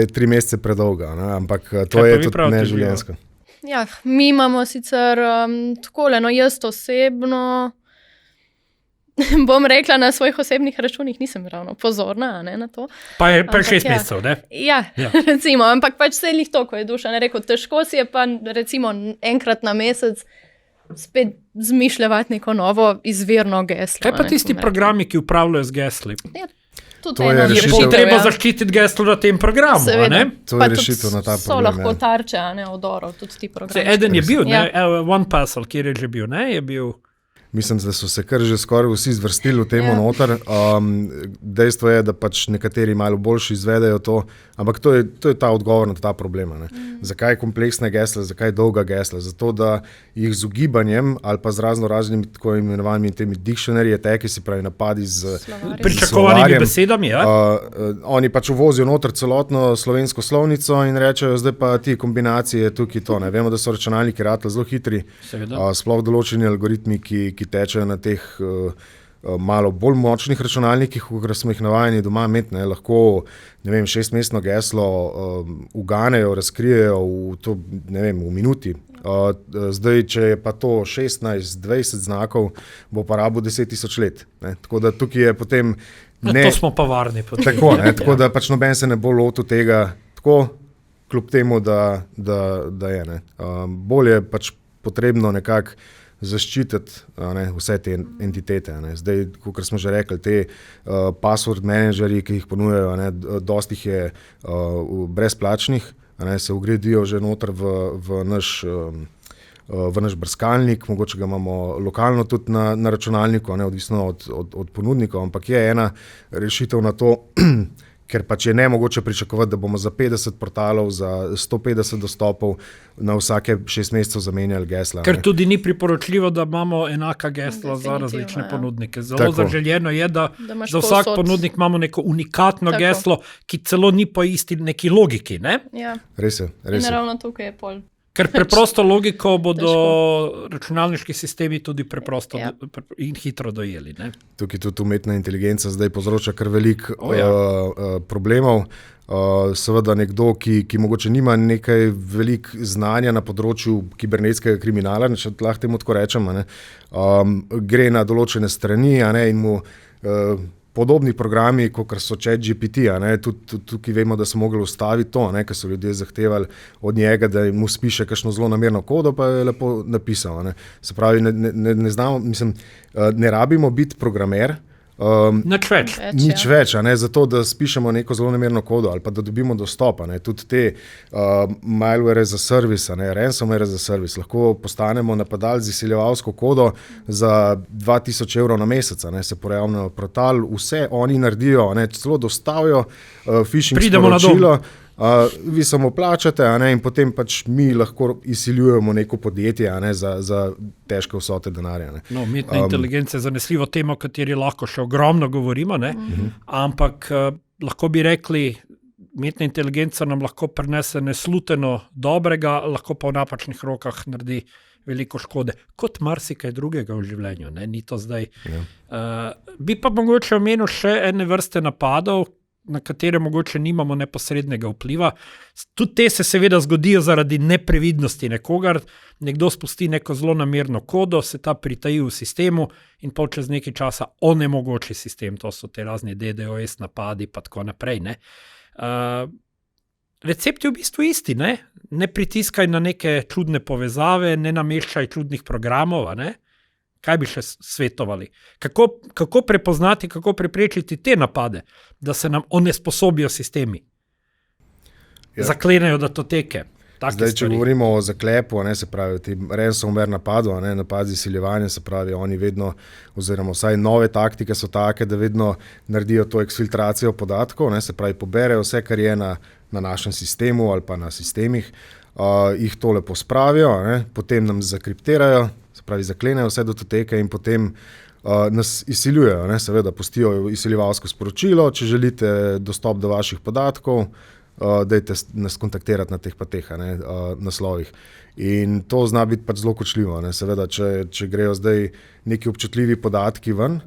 3 mesece predolga, ne? Ampak Kaj to pa je vi tudi pravite, neživljenjsko. Ja, mi imamo sicer takole, no jaz osebno, bom rekla, na svojih osebnih računih nisem ravno pozorna, a ne, na to. Pa je Ampak 6 ja. mesecev, ne? Ja, Ja. recimo, ampak pač se jih to, ko je Dušan rekel, težko si je pa recimo enkrat na mesec spet zmišljati neko novo izvirno geslo. Kaj pa tisti programi, ki upravljajo z gesli? Ja, tudi To je ena od rešitev. rešitev, Treba ja. zaščititi geslo na tem programu, a Seveda. ne? To je Pa tudi rešitev na ta So problem, lahko ja. tarče, a ne odorov, tudi ti programi. Eden je bil, Ja. ne? OnePassword, kjer je že bil, ne? Je bil... Mislim, da so se kar že skoraj vsi zvrstili v tem Ja. noter. Dejstvo je, da pač nekateri malo boljši izvedejo to, ampak to je ta odgovor na ta problem. Zakaj kompleksne gesla, zakaj dolga gesla? Zato, da jih z ugibanjem ali pa z raznimi tako imenovanimi temi dictionary attacki, se pravi napadi z Slovarji. Pričakovanimi slovarjem, besedami, ja? Oni pač uvozijo noter celotno slovensko slovnico in rečejo, zdaj pa ti kombinacije tukaj to. Ne. Vemo, da so računalniki ratali zelo hitri, Seveda. sploh določeni algoritmi, ki tečejo na teh malo bolj močnih računalnikih, kot smo jih navajeni doma imeti. Ne. Lahko 6-mestno geslo uganejo, razkrijejo v minuti. Zdaj, če je pa to 16-20 znakov, bo pa rabo 10.000 let. Ne. Tako da tukaj je potem To smo pa varni. tako, ne, tako da pač noben se ne bo lotil tega, tako kljub temu, da je. Ne. Bolje je pač potrebno nekako zaščititi vse te entitete. Ne. Zdaj, kot smo že rekli, te password menedžerji, ki jih ponujajo, dosti jih je brezplačnih, se ugradijo že noter v naš brskalnik, mogoče ga imamo lokalno tudi na računalniku, odvisno od ponudnikov, ampak je ena rešitev na to, ker pač je nemogoče pričakovati, da bomo za 50 portalov, za 150 dostopov na vsake 6 mesecev zamenjali gesla. Ker tudi ni priporočljivo, da imamo enaka gesla za različne ponudnike. Zelo zaželjeno je, da za vsak ponudnik imamo neko unikatno geslo, ki celo ni po isti neki logiki. Ne? Ja. Res je. In ravno tukaj je pol. Ker preprosto logiko bodo računalniški sistemi tudi preprosto in hitro dojeli. Ne? Tukaj tudi umetna inteligenca zdaj povzroča kar veliko problemov. Seveda nekdo, ki mogoče nima nekaj velik znanja na področju kibernetskega kriminala, če lahko temu tako rečem, gre na določene strani in mu podobni programi, kot so ChatGPT, tudi tukaj vemo, da so mogli ustaviti to, ker so ljudje zahtevali od njega, da mu spiše kakšno zelo namerno kodo, pa je lepo napisal. Se pravi, ne znamo, ne rabimo biti programer, nič več, zato da spišemo neko zelo namerno kodo ali pa da dobimo dostop. Tudi te malware as a service, ransomware as a service, lahko postanemo napadalci z izsiljevalsko kodo za 2000 evrov na mesec, se pojavijo na portal, vse oni naredijo, celo dostavijo phishing sporočilo. Vi samo plačate, in potem pač mi lahko izsiljujemo neko podjetje za težke vsote denarja. Umetna inteligenca je zanesljivo tema, o kateri lahko še ogromno govorimo, ampak lahko bi rekli, umetna inteligenca nam lahko prinese nesluteno dobrega, lahko pa v napačnih rokah naredi veliko škode, kot marsikaj drugega v življenju. Ni to zdaj. Bi pa mogoče omenil še ene vrste napadov, na katere mogoče nimamo neposrednega vpliva. Tudi te se seveda zgodijo zaradi neprevidnosti nekogar. Nekdo spusti neko zelo namerno kodo, se ta pritaji v sistemu in pol čez nekaj časa onemogoči sistem. To so te razni DDoS napadi pa tako naprej. Recept je v bistvu isti. Ne pritiskaj na neke čudne povezave, ne nameščaj čudnih programov. Kaj bi še svetovali? Kako prepoznati, kako preprečiti te napade, da se nam onesposobijo sistemi? Zaklenejo datoteke. Zdaj, če govorimo o zaklepu, se pravi, ti ransomware napadu, napadi izsiljevanja, se pravi, oni vedno, oziroma vsaj nove taktike so take, da vedno naredijo to eksfiltracijo podatkov, se pravi, poberejo vse, kar je na našem sistemu ali pa na sistemih, jih to lepo spravijo, potem nam zakriptirajo, se pravi, zaklenejo vse datoteke in potem nas izsiljujejo, seveda pustijo izsiljevalsko sporočilo, če želite dostop do vaših podatkov, dajte nas kontaktirati na teh naslovih. In to zna biti pač zelo kočljivo. Seveda, če grejo zdaj neki občutljivi podatki ven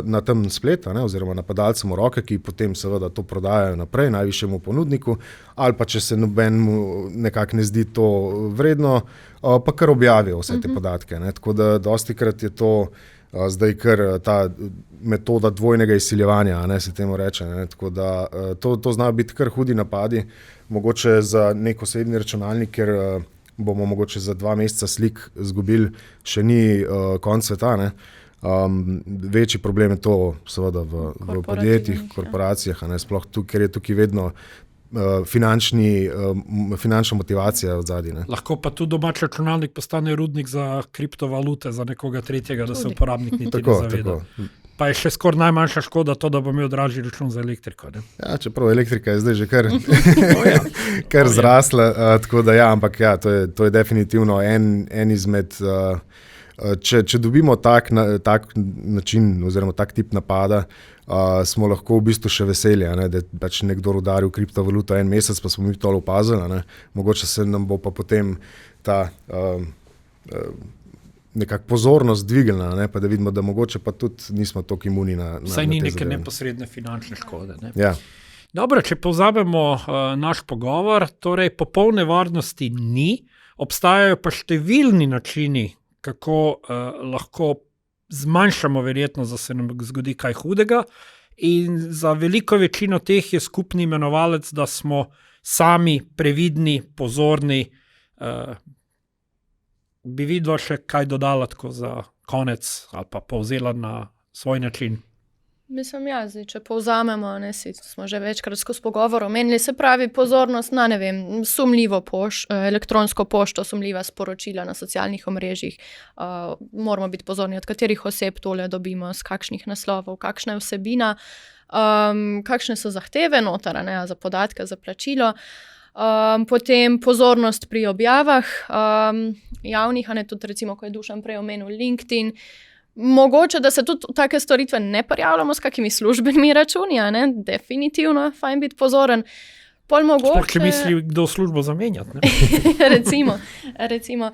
na tem splet, oziroma napadalcem v roke, ki potem seveda to prodajajo naprej najvišjemu ponudniku, ali pa če se nobenemu nekako ne zdi to vredno, pa kar objavijo vse te podatke. Tako da dostikrat je to zdaj kar ta metoda dvojnega izsiljevanja, se temu reče. Tako da to zna biti kar hudi napadi, mogoče za nek osebni računalnik, ker bomo mogoče za 2 meseca slik izgubili, še ni konc sveta. Ne? Večji problem je to seveda v podjetjih, korporacijah, sploh tukaj, ker je tukaj vedno finančna motivacija v zadnji. Lahko pa tudi domač računalnik postane rudnik za kriptovalute, za nekoga tretjega, da se uporabnik niti ne zaveda. Pa je še skoraj najmanjša škoda to, da bo imel dražji račun za elektriko. Ne? Ja, čeprav elektrika je zdaj že kar zrasla, tako da ampak to je definitivno en izmed, če dobimo tak način oziroma tak tip napada, smo lahko v bistvu še veseli, da je pač nekdo udaril kriptovaluto 1 mesec, pa smo mi to opazili, mogoče se nam bo pa potem ta nekako pozornost dvignila, pa da vidimo, da mogoče pa tudi nismo toliko imuni na Saj ni neke zadeve. neposredne finančne škode. Ne? Ja. Dobro, če povzamemo naš pogovor, torej popolne varnosti ni, obstajajo pa številni načini, kako lahko zmanjšamo verjetnost, da se nam zgodi kaj hudega, in za veliko večino teh je skupni imenovalec, da smo sami previdni, pozorni. Bi videla še kaj dodala tako za konec ali pa povzela na svoj način? Mislim, če povzamemo, smo že večkrat skozi pogovor omenili, se pravi pozornost na, sumljivo elektronsko pošto, sumljiva sporočila na socialnih omrežjih. Moramo biti pozorni, od katerih oseb tole dobimo, z kakšnih naslovov, kakšna je vsebina, kakšne so zahteve noter, za podatke, za plačilo. Potem pozornost pri objavah javnih, tudi recimo, ko je Dušan prej omenil LinkedIn. Mogoče, da se tudi take storitve ne prijavljamo s kakimi službenimi računi, definitivno fajn biti pozoren. Sploh, če misli, kdo službo zamenjati. recimo.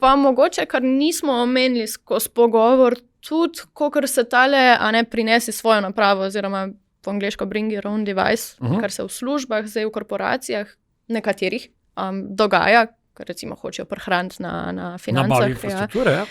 Pa mogoče, kar nismo omenili skozi pogovor, tudi, kakor se tale prinesi svojo napravo, oziroma po angleško bring your own device, kar se v službah, zdaj v korporacijah, nekaterih dogaja, ker recimo hočejo prihraniti na financah. Nabavi infrastrukture,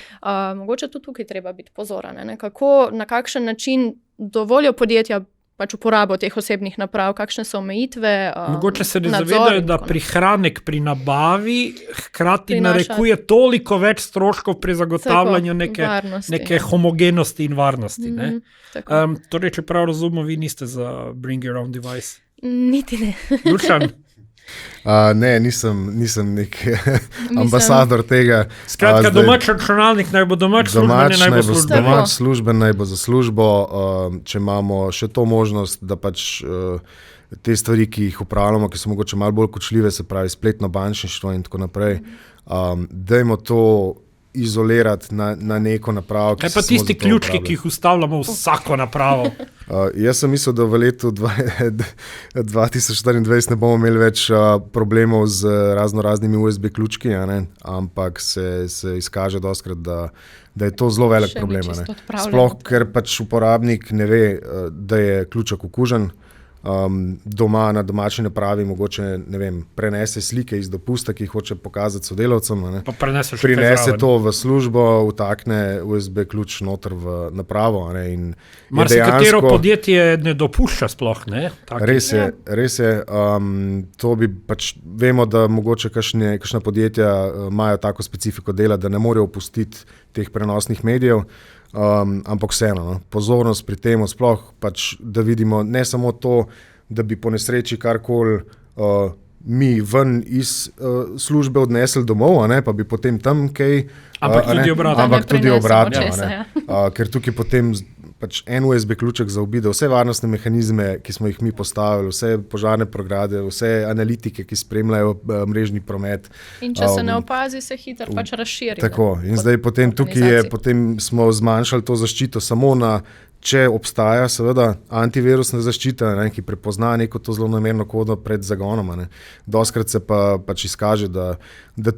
Mogoče tudi tukaj treba biti pozoren, kako, na kakšen način dovolijo podjetja pač uporabo teh osebnih naprav, kakšne so omejitve, mogoče se ne zavedajo, da prihranek pri nabavi hkrati narekuje toliko več stroškov pri zagotavljanju neke homogenosti in varnosti. Torej, če prav razumemo, vi niste za bring your own device? Niti ne. Dušan? Ne, nisem nek ambasador tega. Skratka, domač računalnik naj bo domač, služben naj bo služben. Domač služben naj bo za službo, če imamo še to možnost, da pač te stvari, ki jih upravljamo, ki so mogoče malo bolj kočljive, se pravi spletno bančništvo in tako naprej, dajmo to izolirati na neko napravo. Kaj pa tisti ključki, ki jih vstavljamo v vsako napravo? Jaz sem mislil, da v letu 2024 ne bomo imeli več problemov z raznimi USB ključki, ampak se izkaže dostkrat, da je to zelo velik problem. Sploh, ker pač uporabnik ne ve, da je ključek okužen. Doma na domači napravi mogoče, prenese slike iz dopusta, ki jih hoče pokazati sodelavcem. Prinese to v službo, vtakne USB ključ noter v napravo. Marsikatero podjetje ne dopušča sploh, ne? Res je. To bi pač, vemo, da mogoče kakšna podjetja imajo tako specifiko dela, da ne morejo opustiti teh prenosnih medijev. Ampak vseeno, pozornost pri tem, sploh pač, da vidimo ne samo to, da bi po nesreči karkoli mi ven iz službe odnesli domov, pa bi potem tam kaj, ampak tudi obratno. Ker tukaj potem pač en USB ključek zaobide vse varnostne mehanizme, ki smo jih mi postavili, vse požarne prograde, vse analitike, ki spremljajo mrežni promet. In če se ne opazi, se hitro pač razširi. Tako, in zdaj potem tukaj potem smo zmanjšali to zaščito samo na, če obstaja seveda antivirusna zaščita, ki prepozna neko to zelo namerno kodo pred zagonom. Dostkrat se pa pač izkaže, da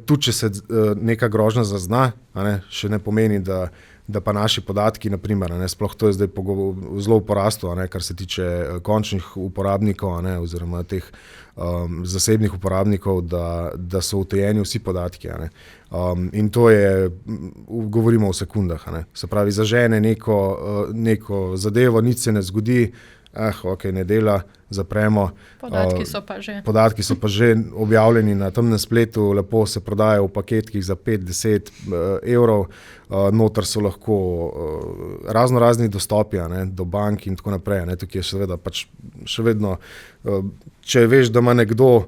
tudi če se neka grožnja zazna, še ne pomeni, da pa naši podatki, naprimer, sploh to je zdaj zelo v porastu, kar se tiče končnih uporabnikov, oziroma teh zasebnih uporabnikov, da so utajeni vsi podatki. In to je, govorimo o sekundah. Se pravi, zažene neko zadevo, nič se ne zgodi, ok, ne dela, zapremo. Podatki so pa že. Podatki so pa že objavljeni na temnem spletu, lepo se prodajajo v paketkih za 5-10 evrov, noter so lahko razni dostopi do bank in tako naprej. Tukaj je seveda pač še vedno, če veš, da ima nekdo,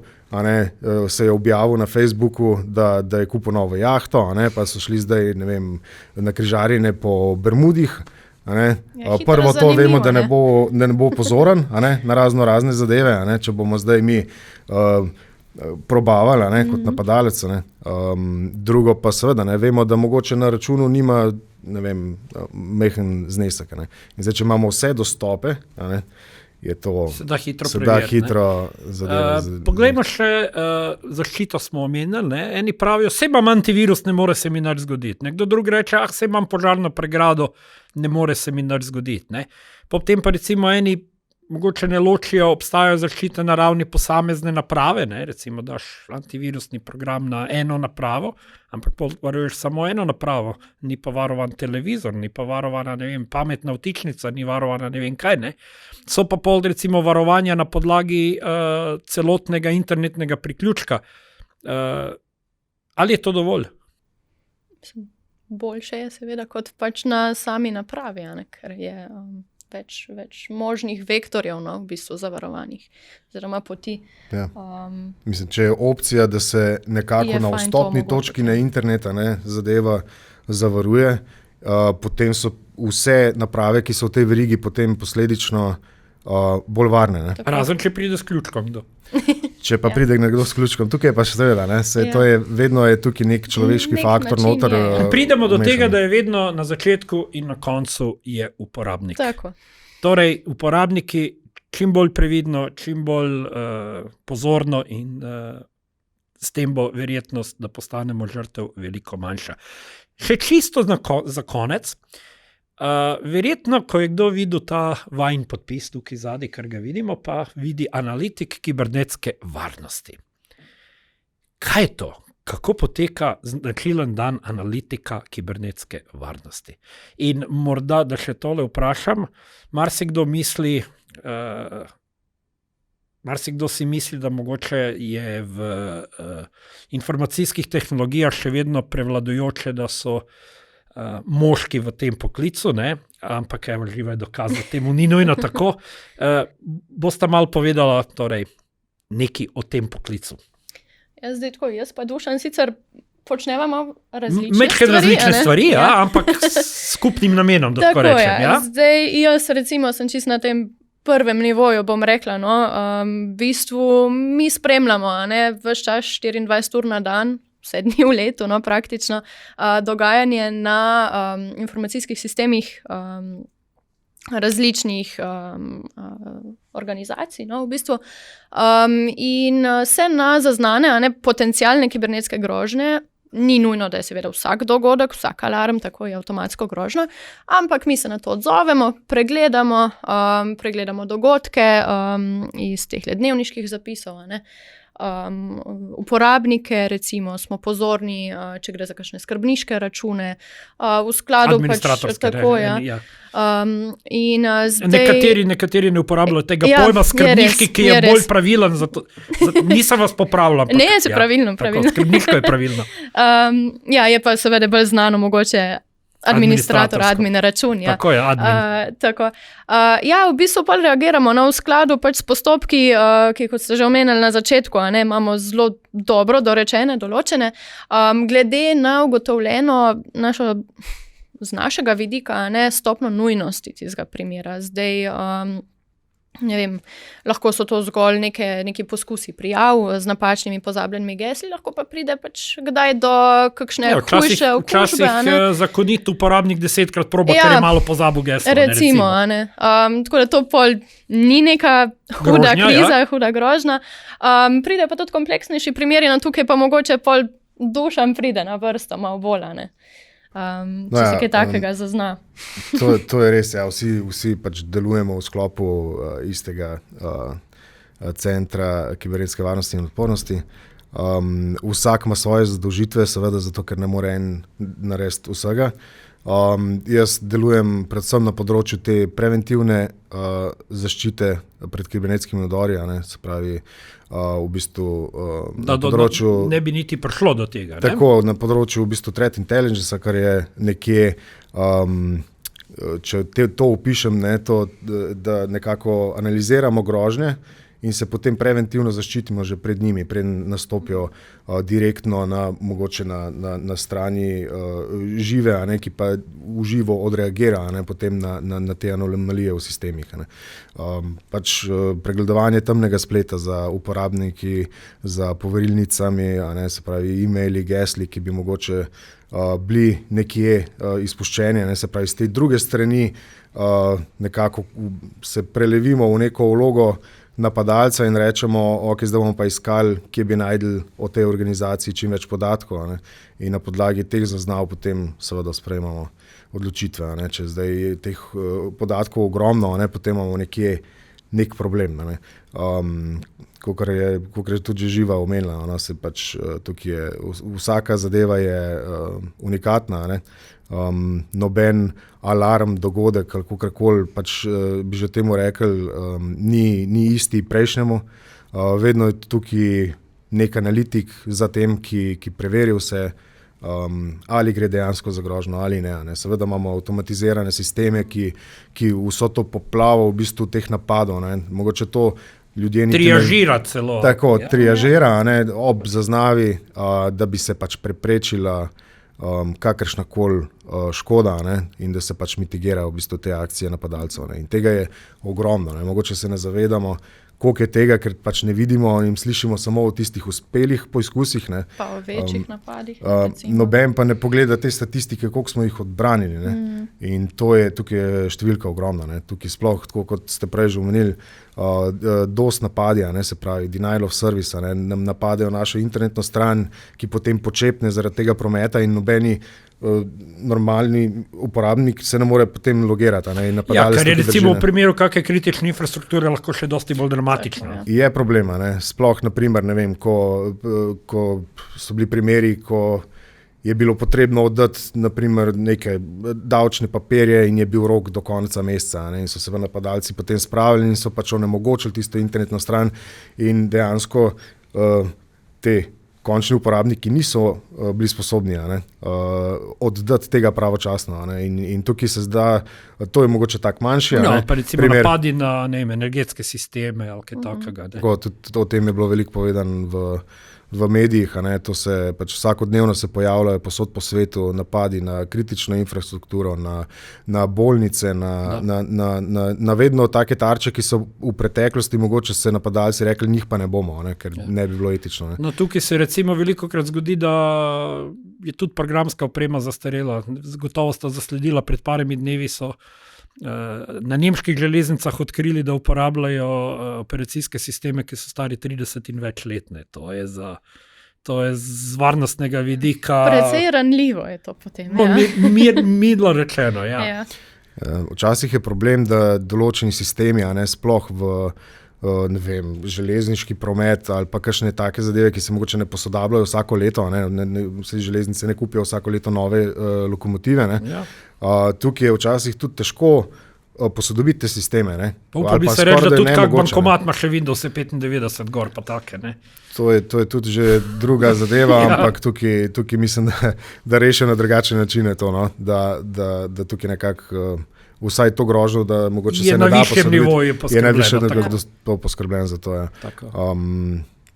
se je objavil na Facebooku, da je kupil novo jahto, pa so šli zdaj, ne vem, na križarjenje po Bermudih. Prvo to vemo, da ne bo pozoren na razne zadeve, če bomo zdaj mi probavali kot napadalec. Drugo pa seveda, vemo, da mogoče na računu nima, ne vem, mehen znesek. In zdaj, če imamo vse dostope, je to se da hitro zadeva. Poglejmo še, zaščito smo omenili. Eni pravijo, se imam antivirus, ne more se mi nič zgoditi. Nekdo drug reče, se imam požarno pregrado, ne more se mi nič zgoditi. Potem pa recimo eni mogoče ne ločijo, obstajajo zaščite na ravni posamezne naprave, recimo daš antivirusni program na eno napravo, ampak varuješ samo eno napravo, ni pa varovan televizor, ni pa varovana, ne vem, pametna vtičnica, ni varovana ne vem kaj, So pa pol recimo varovanja na podlagi celotnega internetnega priključka. Ali je to dovolj? Boljše je seveda kot pač na sami napravi, ker je več možnih vektorjev v bistvu zavarovanih, oziroma poti. Ja. Mislim, če je opcija, da se nekako na vstopni točki na interneta zadeva zavaruje, potem so vse naprave, ki so v tej verigi, potem posledično bolj varne. Razen, če pride s ključkom. Če pa pride nekdo s ključkom, tukaj pa še seveda, to je, vedno je tukaj nek človeški faktor noter. Pridemo do tega, da je vedno na začetku in na koncu je uporabnik. Tako. Torej, uporabniki čim bolj previdno, čim bolj pozorno in s tem bo verjetnost, da postanemo žrtev veliko manjša. Še čisto za konec, verjetno, ko je kdo videl ta vajin podpis tukaj zadaj, kar ga vidimo, pa vidi analitik kibernetske varnosti. Kaj je to? Kako poteka značilen dan analitika kibernetske varnosti? In morda, da še tole vprašam, marsikdo si misli, da mogoče je v informacijskih tehnologijah še vedno prevladujoče, da so moški v tem poklicu, ampak evo, živa je dokaz, da temu ni nujno tako. Bosta malo povedala torej, nekaj o tem poklicu. Jaz pa Dušan sicer počnevamo različne stvari, ampak s skupnim namenom, da tako rečem. Ja? Zdaj, jaz recimo sem čisto na tem prvem nivoju, bom rekla, v bistvu mi spremljamo, ves čas 24 ur na dan, 7 dni v letu, praktično, dogajanje na informacijskih sistemih različnih organizacij, v bistvu, in se na zaznane potencialne kibernetske grožnje, ni nujno, da je seveda vsak dogodek, vsak alarm, tako je avtomatsko grožnja, ampak mi se na to odzovemo, pregledamo dogodke iz teh dnevniških zapisov, uporabnike, recimo, smo pozorni, če gre za kakšne skrbniške račune, v skladu administratorske, ja. In zdaj... Nekateri ne uporabljajo tega pojma skrbniški, ki je bolj pravilen, nisem vas popravila. Ne, je pravilno. Skrbniško je pravilno. Je pa seveda bolj znano mogoče administrator, admin račun. Ja. Tako je, admin. V bistvu pa reagiramo v skladu s postopki, ki, kot ste že omenili na začetku, imamo zelo dobro dorečene, določene, glede na ugotovljeno z našega vidika stopno nujnosti tistega primera. Zdaj, ne vem, lahko so to zgolj neki poskusi prijav z napačnimi pozabljenimi gesli, lahko pa pride kdaj do kakšne hujše okužbe. Včasih zakonit uporabnik 10-krat proba, ker je malo pozabil geslo. Recimo. Tako da to pol ni neka huda kriza, huda grožnja. Pride pa tudi kompleksnejši primeri, tukaj pa mogoče pol Dušan pride na vrsto, malo bolj, če se kaj takega zazna. To je res, vsi delujemo v sklopu istega centra kibernetske varnosti in odpornosti. Vsak ima svoje zadolžitve, seveda zato, ker ne more en narediti vsega. Jaz delujem predvsem na področju te preventivne zaščite pred kibernetskimi vdori, se pravi v bistvu na področju... Ne bi niti prišlo do tega. Tako, na področju v bistvu threat intelligence, kar je nekje, če to opišem, da nekako analiziramo grožnje in se potem preventivno zaščitimo že pred njimi, preden nastopijo direktno mogoče na strani žive, ki pa v živo odreagira potem na te anomalije v sistemih. Pregledovanje temnega spleta za uporabniki, za poverilnicami, se pravi e-maili, gesli, ki bi mogoče bili nekje izpuščeni, se pravi z te druge strani nekako se prelevimo v neko vlogo napadalca in rečemo, ok, zdaj bomo pa iskali, kje bi najdli o tej organizaciji čim več podatkov, in na podlagi teh zaznav potem seveda sprejemamo odločitve. Če zdaj je teh podatkov ogromno, potem imamo nekje nek problem. Kakor je tudi že Živa omenila, se pač tukaj je, vsaka zadeva je unikatna, noben alarm, dogodek ali kakorkoli, pač bi že temu rekel, ni isti prejšnjemu. Vedno je tukaj nek analitik za tem, ki preveri vse, ali gre dejansko za grožnjo ali ne. Seveda imamo avtomatizirane sisteme, ki vso to poplavo v bistvu teh napadov, mogoče to ljudje niti triažira celo. Tako, triažira ob zaznavi, da bi se pač preprečila kakršnakoli škoda, in da se pač mitigirajo v bistvu te akcije napadalcev. In tega je ogromno. Mogoče se ne zavedamo, koliko je tega, ker pač ne vidimo in slišimo samo o tistih uspelih poizkusih. Pa o večjih napadih. Noben pa ne pogleda te statistike, koliko smo jih odbranili. In tukaj je številka ogromna. Tukaj sploh, tako kot ste prej že omenili, DOS napadja, se pravi denial of service, nam napadejo našo internetno stran, ki potem počepne zaradi tega prometa in nobeni normalni uporabnik se ne more potem logirati. Kar je recimo v primeru kakšne kritične infrastrukture lahko še dosti bolj dramatično. Je problema, sploh naprimer, ne vem, ko so bili primeri, ko je bilo potrebno oddati naprimer neke davčne papirje in je bil rok do konca meseca, in so se napadalci potem spravili in so pač onemogočili tisto internetno stran in dejansko te končni uporabniki niso bili sposobni oddati tega pravočasno. In tukaj se zda, to je mogoče tak manjši. Pa recimo napadi na energetske sisteme ali kaj takega. Tudi o tem je bilo veliko povedano v medijih, to se pač vsakodnevno se pojavljajo posod po svetu napadi na kritično infrastrukturo, na bolnice, na vedno take tarče, ki so v preteklosti mogoče se napadalci rekli, njih pa ne bomo, ker ne bi bilo etično. No, tukaj se recimo velikokrat zgodi, da je tudi programska oprema zastarela. Gotovo sta zasledila, pred parimi dnevi so na nemških železnicah odkrili, da uporabljajo operacijske sisteme, ki so stari 30 in več let. To je z varnostnega vidika... Precej ranljivo je to potem. Midlo rečeno, ja. Včasih je problem, da določeni sistemi, sploh v železniški promet ali pa kakšne take zadeve, ki se mogoče ne posodabljajo vsako leto, vse železnice ne kupijo vsako leto nove lokomotive. Tukaj je včasih tudi težko posodobiti te sisteme. Upal bi se reči, da tudi kak bankomat ima še Windows 95 gor pa take. To je tudi že druga zadeva, ampak tukaj mislim, da rešijo na drugačen način to, da tukaj nekako vsaj to grožnjo, da mogoče se ne da posodobiti. Je na višjem nivoju poskrbljeno za to.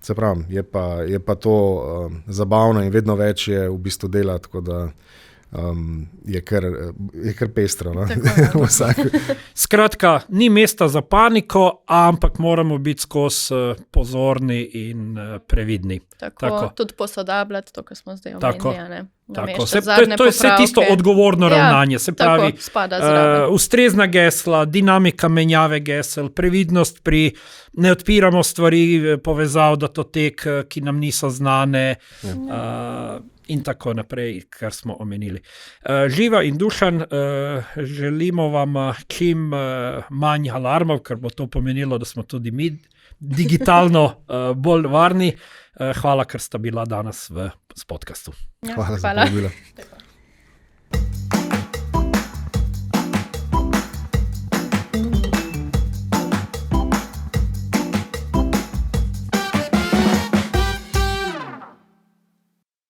Se pravi, je pa to zabavno in vedno več je v bistvu dela, tako da je kar pestro. Skratka, ni mesta za paniko, ampak moramo biti skozi pozorni in previdni. Tako. Tudi posodabljati to, kar smo zdaj omenili. To je vse tisto odgovorno ravnanje. Se pravi, ustrezna gesla, dinamika menjave gesel, previdnost pri ne odpiramo stvari, povezav, datotek, ki nam niso znane. In tako naprej, kar smo omenili. Živa in Dušan, želimo vam čim manj alarmov, ker bo to pomenilo, da smo tudi mi digitalno bolj varni. Hvala, ker sta bila danes v podcastu. Hvala.